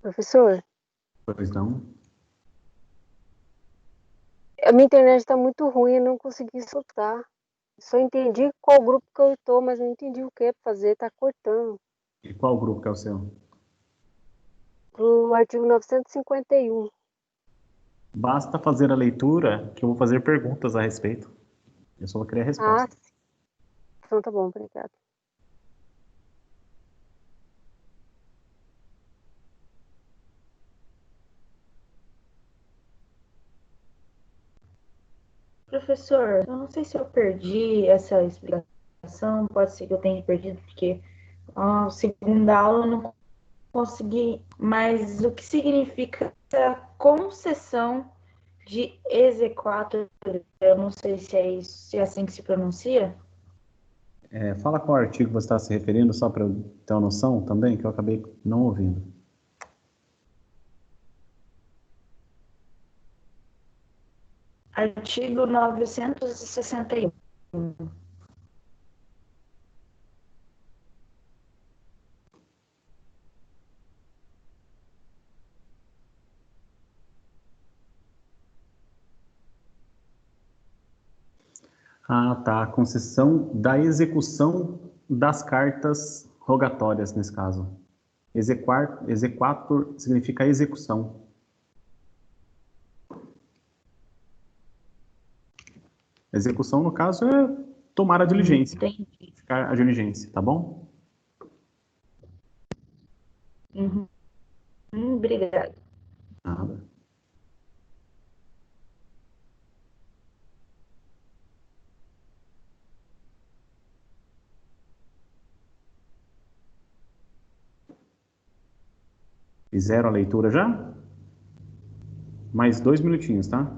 Professor, Pois não? a minha internet está muito ruim, eu não consegui soltar. Só entendi qual grupo que eu estou, mas não entendi o que é pra fazer, tá cortando. E qual grupo que é o seu? Pro artigo 951. Basta fazer a leitura que eu vou fazer perguntas a respeito. Eu só vou querer a Ah, resposta. então tá bom, obrigado. Professor, eu não sei se eu perdi essa explicação, pode ser que eu tenha perdido, porque a segunda aula eu não consegui, mas o que significa concessão de exequatur? Eu não sei se é isso, se é assim que se pronuncia. Fala qual artigo você está se referindo, só para eu ter uma noção também, que eu acabei não ouvindo. Artigo 961. Ah, tá. Concessão da execução das cartas rogatórias, nesse caso. Exequatur significa execução. Execução, no caso, é tomar a diligência. Entendi. Ficar a diligência, tá bom? Uhum. Obrigada. Nada. Fizeram a leitura já? Mais 2 minutinhos, tá?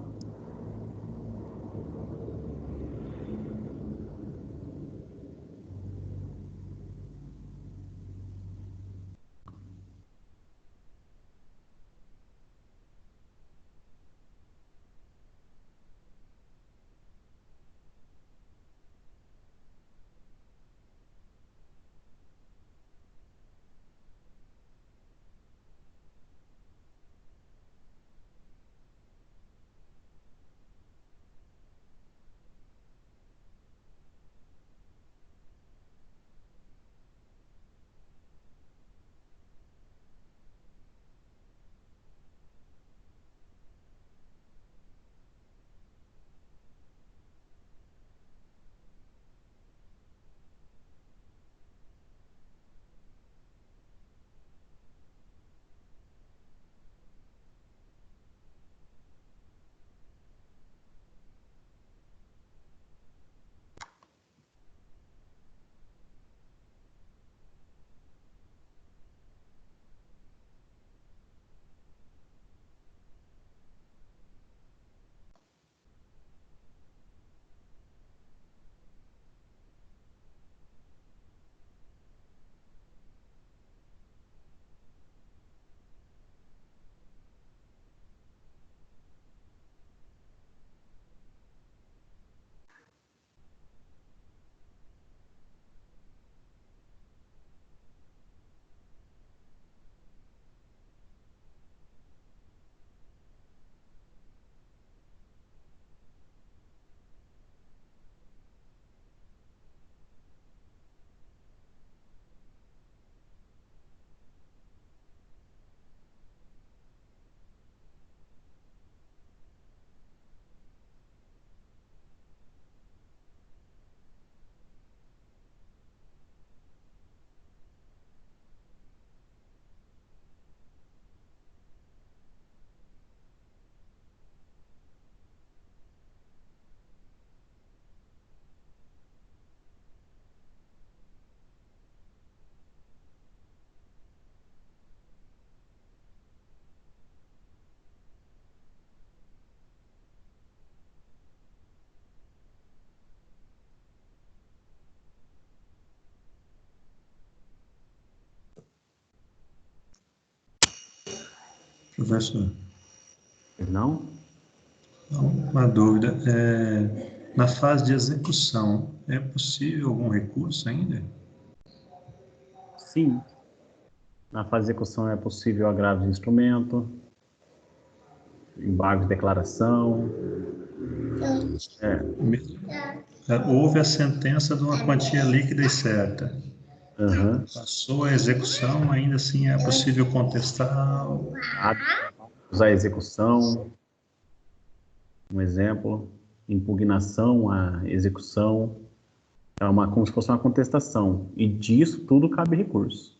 Professor, Não? uma dúvida. Na fase de execução, é possível algum recurso ainda? Sim. Na fase de execução é possível agravo de instrumento, embargo de declaração. Houve a sentença de uma quantia líquida e certa. Uhum. Passou a execução, ainda assim é possível contestar. Usar a execução, um exemplo, impugnação à execução, é como se fosse uma contestação, e disso tudo cabe recurso.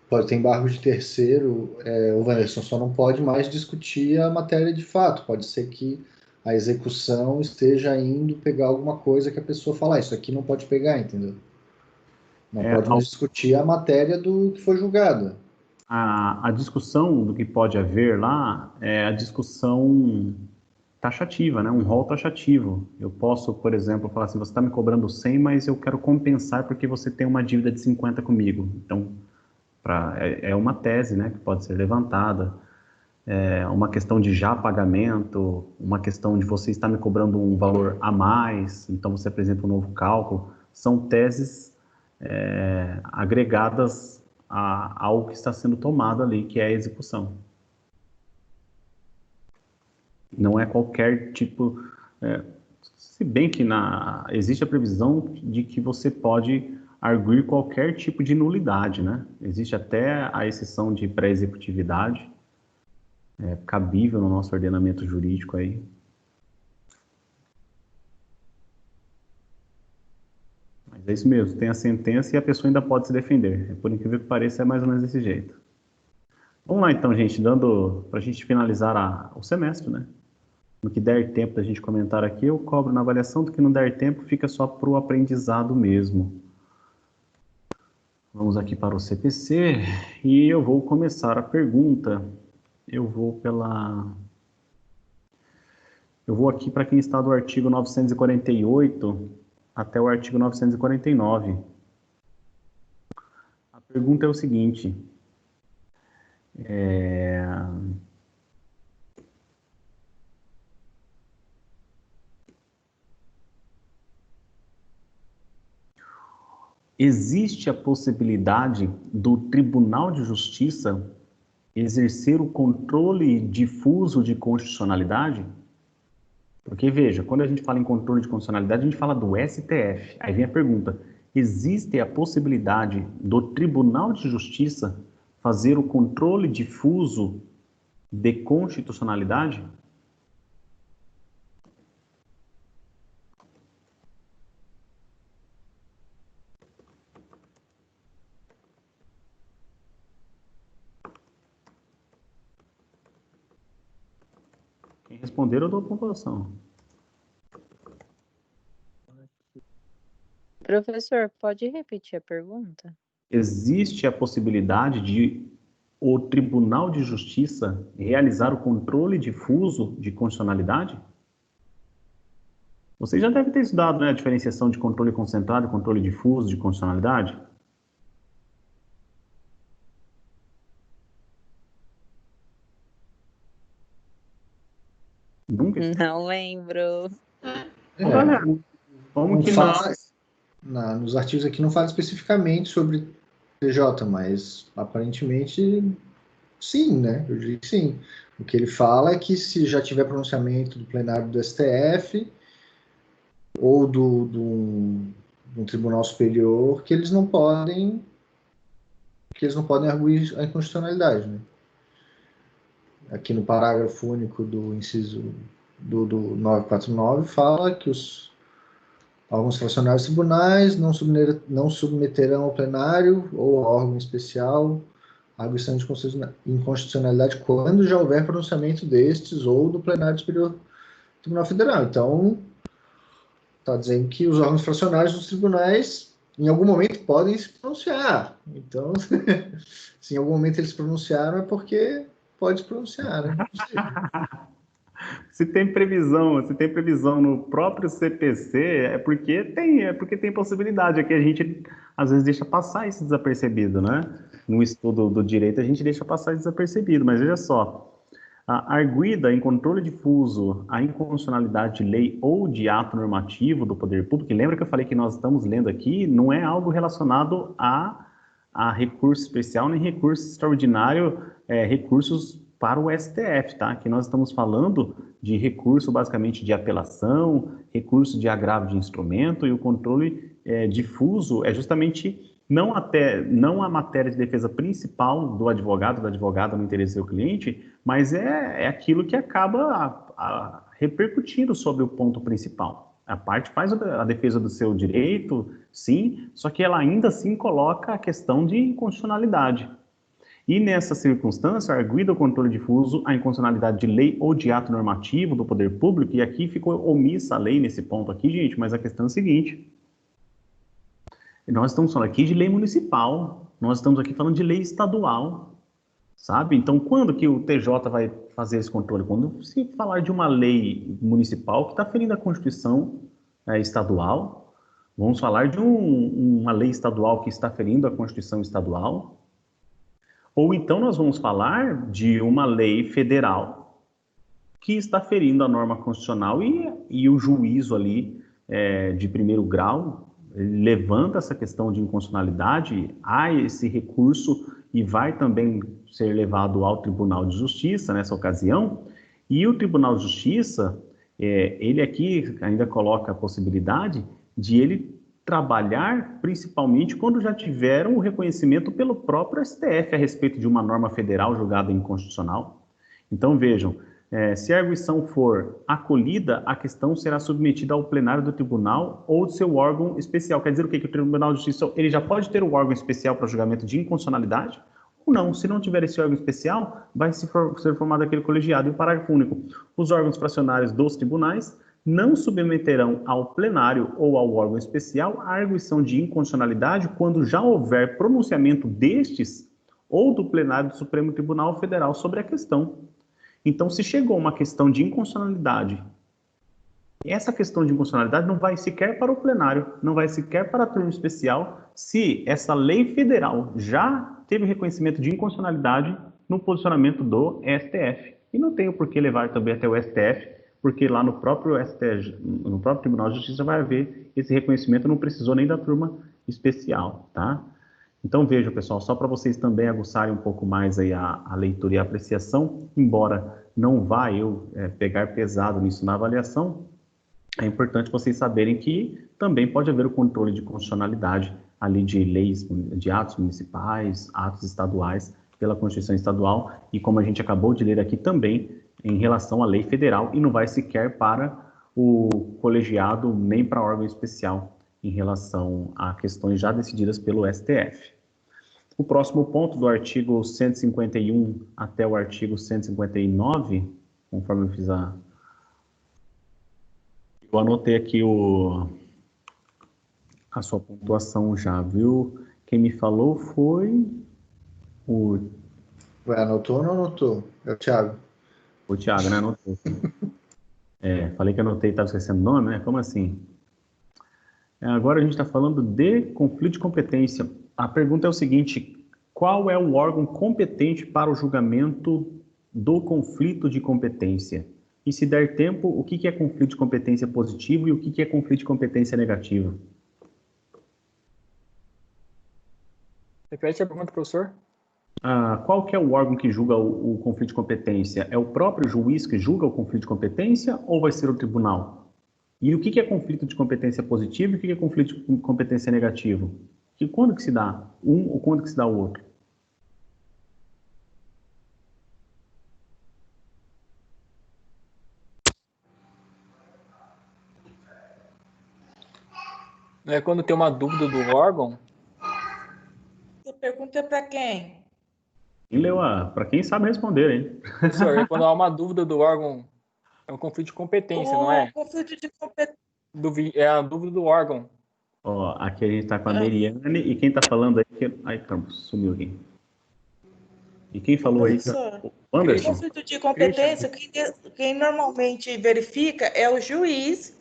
Pode ter embargo de terceiro, o Wanderson só não pode mais discutir a matéria de fato. Pode ser que a execução esteja indo pegar alguma coisa que a pessoa fala, isso aqui não pode pegar, entendeu? Não pode mais discutir a matéria do que foi julgado. A discussão do que pode haver lá é a discussão taxativa, né? Um rol taxativo. Eu posso, por exemplo, falar assim, você está me cobrando 100, mas eu quero compensar porque você tem uma dívida de 50 comigo. Então, é uma tese, né, que pode ser levantada. É uma questão de já pagamento, uma questão de você estar me cobrando um valor a mais, então você apresenta um novo cálculo. São teses agregadas ao que está sendo tomado ali, que é a execução. Não é qualquer tipo... se bem que existe a previsão de que você pode arguir qualquer tipo de nulidade, né? Existe até a exceção de pré-executividade, cabível no nosso ordenamento jurídico aí. Mas é isso mesmo, tem a sentença e a pessoa ainda pode se defender. Por incrível que pareça, é mais ou menos desse jeito. Vamos lá então, gente, dando para a gente finalizar o semestre, né? No que der tempo da gente comentar aqui, eu cobro na avaliação, do que não der tempo, fica só para o aprendizado mesmo. Vamos aqui para o CPC e eu vou começar a pergunta. Eu vou aqui para quem está do artigo 948 até o artigo 949. A pergunta é o seguinte. Existe a possibilidade do Tribunal de Justiça exercer o controle difuso de constitucionalidade? Porque, veja, quando a gente fala em controle de constitucionalidade, a gente fala do STF. Aí vem a pergunta, existe a possibilidade do Tribunal de Justiça fazer o controle difuso de constitucionalidade? Quem responder, eu dou pontuação. Professor, pode repetir a pergunta? Existe a possibilidade de o Tribunal de Justiça realizar o controle difuso de constitucionalidade? Você já deve ter estudado, né, a diferenciação de controle concentrado e controle difuso de constitucionalidade? Nunca? Não lembro. Como que não? Nos artigos aqui não fala especificamente sobre TJ, mas aparentemente sim, né? Eu diria que sim. O que ele fala é que se já tiver pronunciamento do plenário do STF ou do Tribunal Superior, que eles não podem arguir a inconstitucionalidade, né? Aqui no parágrafo único do inciso do 949 fala que os órgãos fracionários tribunais não submeterão ao plenário ou ao órgão especial a arguição de inconstitucionalidade quando já houver pronunciamento destes ou do plenário superior do Tribunal Federal. Então, está dizendo que os órgãos fracionários dos tribunais, em algum momento, podem se pronunciar. Então, se em algum momento eles se pronunciaram, é porque pode se pronunciar, né? Se tem previsão no próprio CPC, é porque tem possibilidade. Aqui a gente, às vezes, deixa passar isso desapercebido, né? No estudo do direito, a gente deixa passar isso desapercebido, mas veja só. Arguida em controle difuso a inconstitucionalidade de lei ou de ato normativo do poder público, e lembra que eu falei que nós estamos lendo aqui, não é algo relacionado a recurso especial nem recurso extraordinário, recursos para o STF, tá? Que nós estamos falando de recurso basicamente de apelação, recurso de agravo de instrumento, e o controle difuso é justamente não a matéria de defesa principal do advogado, da advogada no interesse do cliente, mas é aquilo que acaba repercutindo sobre o ponto principal. A parte faz a defesa do seu direito, sim, só que ela ainda assim coloca a questão de inconstitucionalidade. E nessa circunstância, arguida o controle difuso a inconstitucionalidade de lei ou de ato normativo do poder público, e aqui ficou omissa a lei nesse ponto aqui, gente, mas a questão é a seguinte: nós estamos falando aqui de lei municipal, nós estamos aqui falando de lei estadual, sabe? Então, quando que o TJ vai fazer esse controle? Quando se falar de uma lei municipal que está ferindo a Constituição estadual, vamos falar de uma lei estadual que está ferindo a Constituição estadual, ou então nós vamos falar de uma lei federal que está ferindo a norma constitucional e o juízo ali de primeiro grau levanta essa questão de inconstitucionalidade, há esse recurso e vai também ser levado ao Tribunal de Justiça nessa ocasião, e o Tribunal de Justiça, ele aqui ainda coloca a possibilidade de ele trabalhar principalmente quando já tiveram o reconhecimento pelo próprio STF a respeito de uma norma federal julgada inconstitucional. Então vejam, se a arguição for acolhida, a questão será submetida ao plenário do tribunal ou do seu órgão especial. Quer dizer o quê? Que o Tribunal de Justiça ele já pode ter o órgão especial para julgamento de inconstitucionalidade ou não. Se não tiver esse órgão especial, vai ser formado aquele colegiado. E o parágrafo único: os órgãos fracionários dos tribunais não submeterão ao plenário ou ao órgão especial a arguição de inconstitucionalidade quando já houver pronunciamento destes ou do plenário do Supremo Tribunal Federal sobre a questão. Então, se chegou uma questão de inconstitucionalidade, essa questão de inconstitucionalidade não vai sequer para o plenário, não vai sequer para a turma especial, se essa lei federal já teve reconhecimento de inconstitucionalidade no posicionamento do STF. E não tem o porquê levar também até o STF, porque lá no próprio STF, no próprio Tribunal de Justiça vai haver esse reconhecimento, não precisou nem da turma especial, tá? Então vejam, pessoal, só para vocês também aguçarem um pouco mais aí a leitura e a apreciação, embora não vá eu pegar pesado nisso na avaliação, é importante vocês saberem que também pode haver o controle de constitucionalidade ali de leis, de atos municipais, atos estaduais, pela Constituição Estadual, e como a gente acabou de ler aqui também, em relação à lei federal, e não vai sequer para o colegiado nem para órgão especial, em relação a questões já decididas pelo STF. O próximo ponto do artigo 151 até o artigo 159, conforme eu fiz eu anotei aqui a sua pontuação já, viu? Quem me falou foi o... Anotou ou não anotou? É o Thiago. O Thiago, né? Anotou. Falei que anotei e estava esquecendo o nome, né? Como assim? Agora a gente está falando de conflito de competência. A pergunta é o seguinte: qual é o órgão competente para o julgamento do conflito de competência? E se der tempo, o que é conflito de competência positivo e o que é conflito de competência negativo? Repete a pergunta, professor. Qual que é o órgão que julga o conflito de competência? É o próprio juiz que julga o conflito de competência ou vai ser o tribunal? E o que é conflito de competência positivo e o que é conflito de competência negativo? E quando que se dá um ou quando que se dá o outro? Quando tem uma dúvida do órgão? Essa pergunta é para quem? Para quem sabe responder, hein? Professor, quando há uma dúvida do órgão, é um conflito de competência, não é? Conflito de competência. É a dúvida do órgão. Aqui a gente está com a Meriane e quem está falando aí... Ai, caramba, sumiu aqui. E quem falou aí? O Anderson. Conflito de competência, quem normalmente verifica é o juiz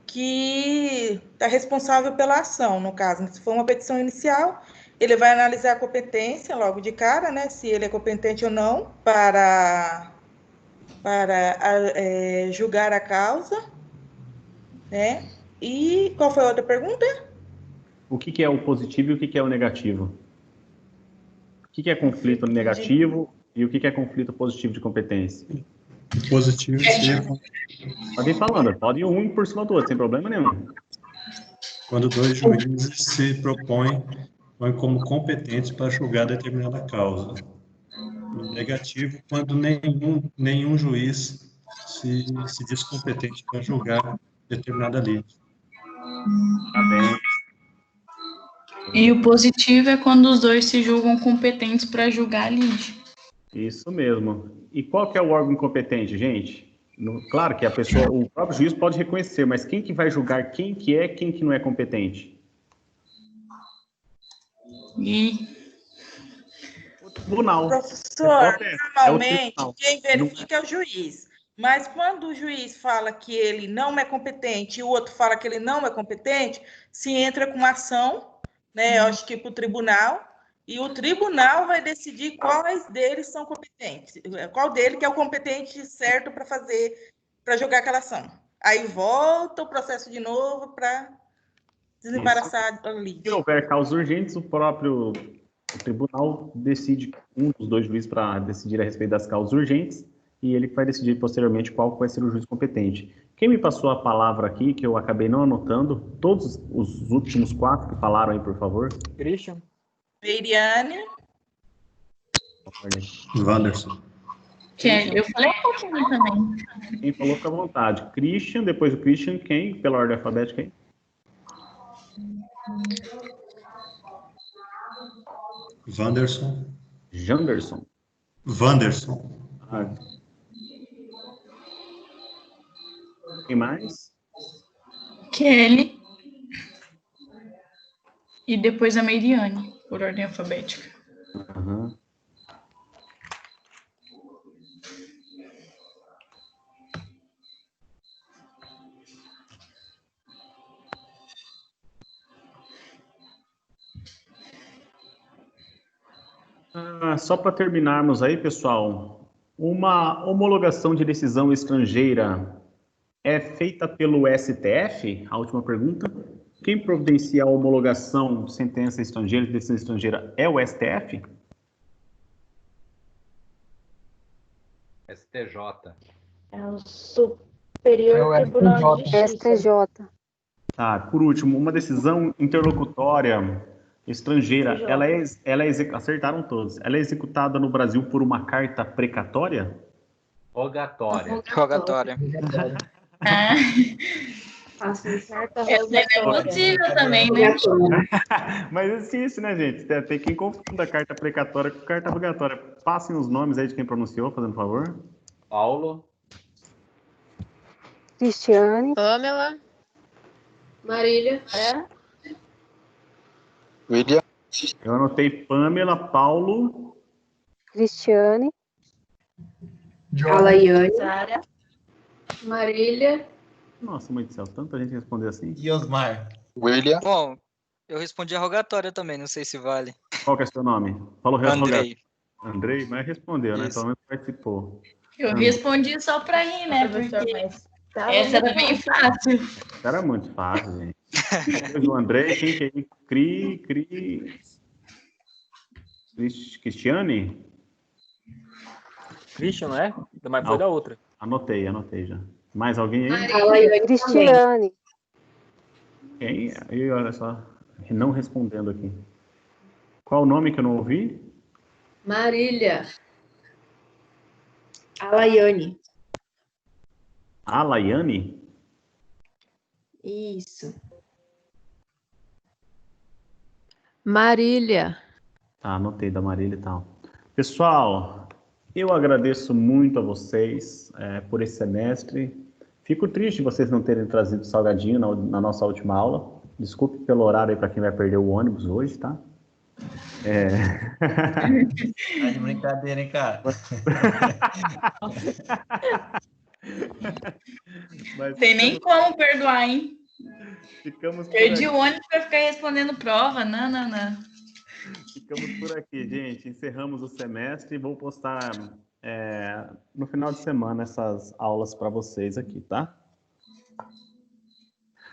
que está responsável pela ação, no caso. Se for uma petição inicial, ele vai analisar a competência logo de cara, né? Se ele é competente ou não para para julgar a causa, né? E qual foi a outra pergunta? O que é o positivo e o que é o negativo? O que é conflito negativo e o que é conflito positivo de competência? Positivo seria Pode ir falando, pode ir um por cima do outro, sem problema nenhum. quando dois juízes se propõem como competentes para julgar determinada causa. E negativo, quando nenhum juiz se diz competente para julgar determinada lei. Tá bem. E o positivo é quando os dois se julgam competentes para julgar a lide. Isso mesmo. E qual que é o órgão competente, gente? Claro que a pessoa, o próprio juiz pode reconhecer, mas quem que vai julgar quem que não é competente? O tribunal. Professor, normalmente quem verifica é o juiz. Mas quando o juiz fala que ele não é competente e o outro fala que ele não é competente, se entra com uma ação, né? Eu acho que para o tribunal, e o tribunal vai decidir quais deles são competentes, qual dele que é o competente certo para jogar aquela ação. Aí volta o processo de novo para desembaraçar a lide. Se houver causas urgentes, o próprio tribunal decide, um dos dois juízes para decidir a respeito das causas urgentes, e ele vai decidir posteriormente qual vai ser o juiz competente. Quem me passou a palavra aqui, que eu acabei não anotando, todos os últimos 4 que falaram aí, por favor. Christian. Veiriane. Wanderson. Eu falei um pouquinho também. Quem falou, fica à vontade. Christian, depois do Christian, quem? Pela ordem alfabética, quem? Wanderson. Janderson. Wanderson. Quem mais? Kelly. E depois a Meiriane, por ordem alfabética. Uhum. Só para terminarmos aí, pessoal, uma homologação de decisão estrangeira é feita pelo STF? A última pergunta. Quem providencia a homologação de sentença estrangeira, de decisão estrangeira, é o STF? STJ. É o Superior Tribunal de Justiça. STJ. Tá, por último, uma decisão interlocutória estrangeira, acertaram todos. Ela é executada no Brasil por uma carta precatória? Rogatória. Rogatória. Carta é possível também, né? Mas existe, né, gente? Tem quem confunda a carta precatória com carta rogatória. Passem os nomes aí de quem pronunciou, fazendo favor. Paulo. Cristiane. Pamela. Marília. William. Eu anotei Pamela, Paulo. Cristiane. Alaiane. Sara. Marília. Nossa, mãe do céu, tanta gente respondeu assim. E Osmar? William. Bom, eu respondi a rogatória também, não sei se vale. Qual que é o seu nome? Falou Andrei. Andrei, mas respondeu, né? Isso. Pelo menos participou. Eu respondi só para rir, né? Porque essa era bem fácil. Essa era muito fácil, gente. Depois do Andrei, quem que é? Cristiane? Christian, não é? Mas foi da outra. Anotei já. Mais alguém aí? Cristiane. Quem? E olha só, não respondendo aqui. Qual o nome que eu não ouvi? Marília. Alaiane. Alaiane? Isso. Marília. Tá, anotei da Marília e tal. Pessoal, eu agradeço muito a vocês por esse semestre. Fico triste de vocês não terem trazido salgadinho na nossa última aula. Desculpe pelo horário aí para quem vai perder o ônibus hoje, tá? Tá de brincadeira, hein, cara? Tem nem como perdoar, hein? Perdi o ônibus para ficar respondendo prova. Não. Ficamos por aqui, gente. Encerramos o semestre. Vou postar no final de semana essas aulas para vocês aqui, tá?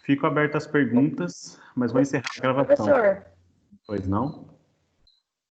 Fico aberto às perguntas, mas vou encerrar a gravação. Professor. Pois não?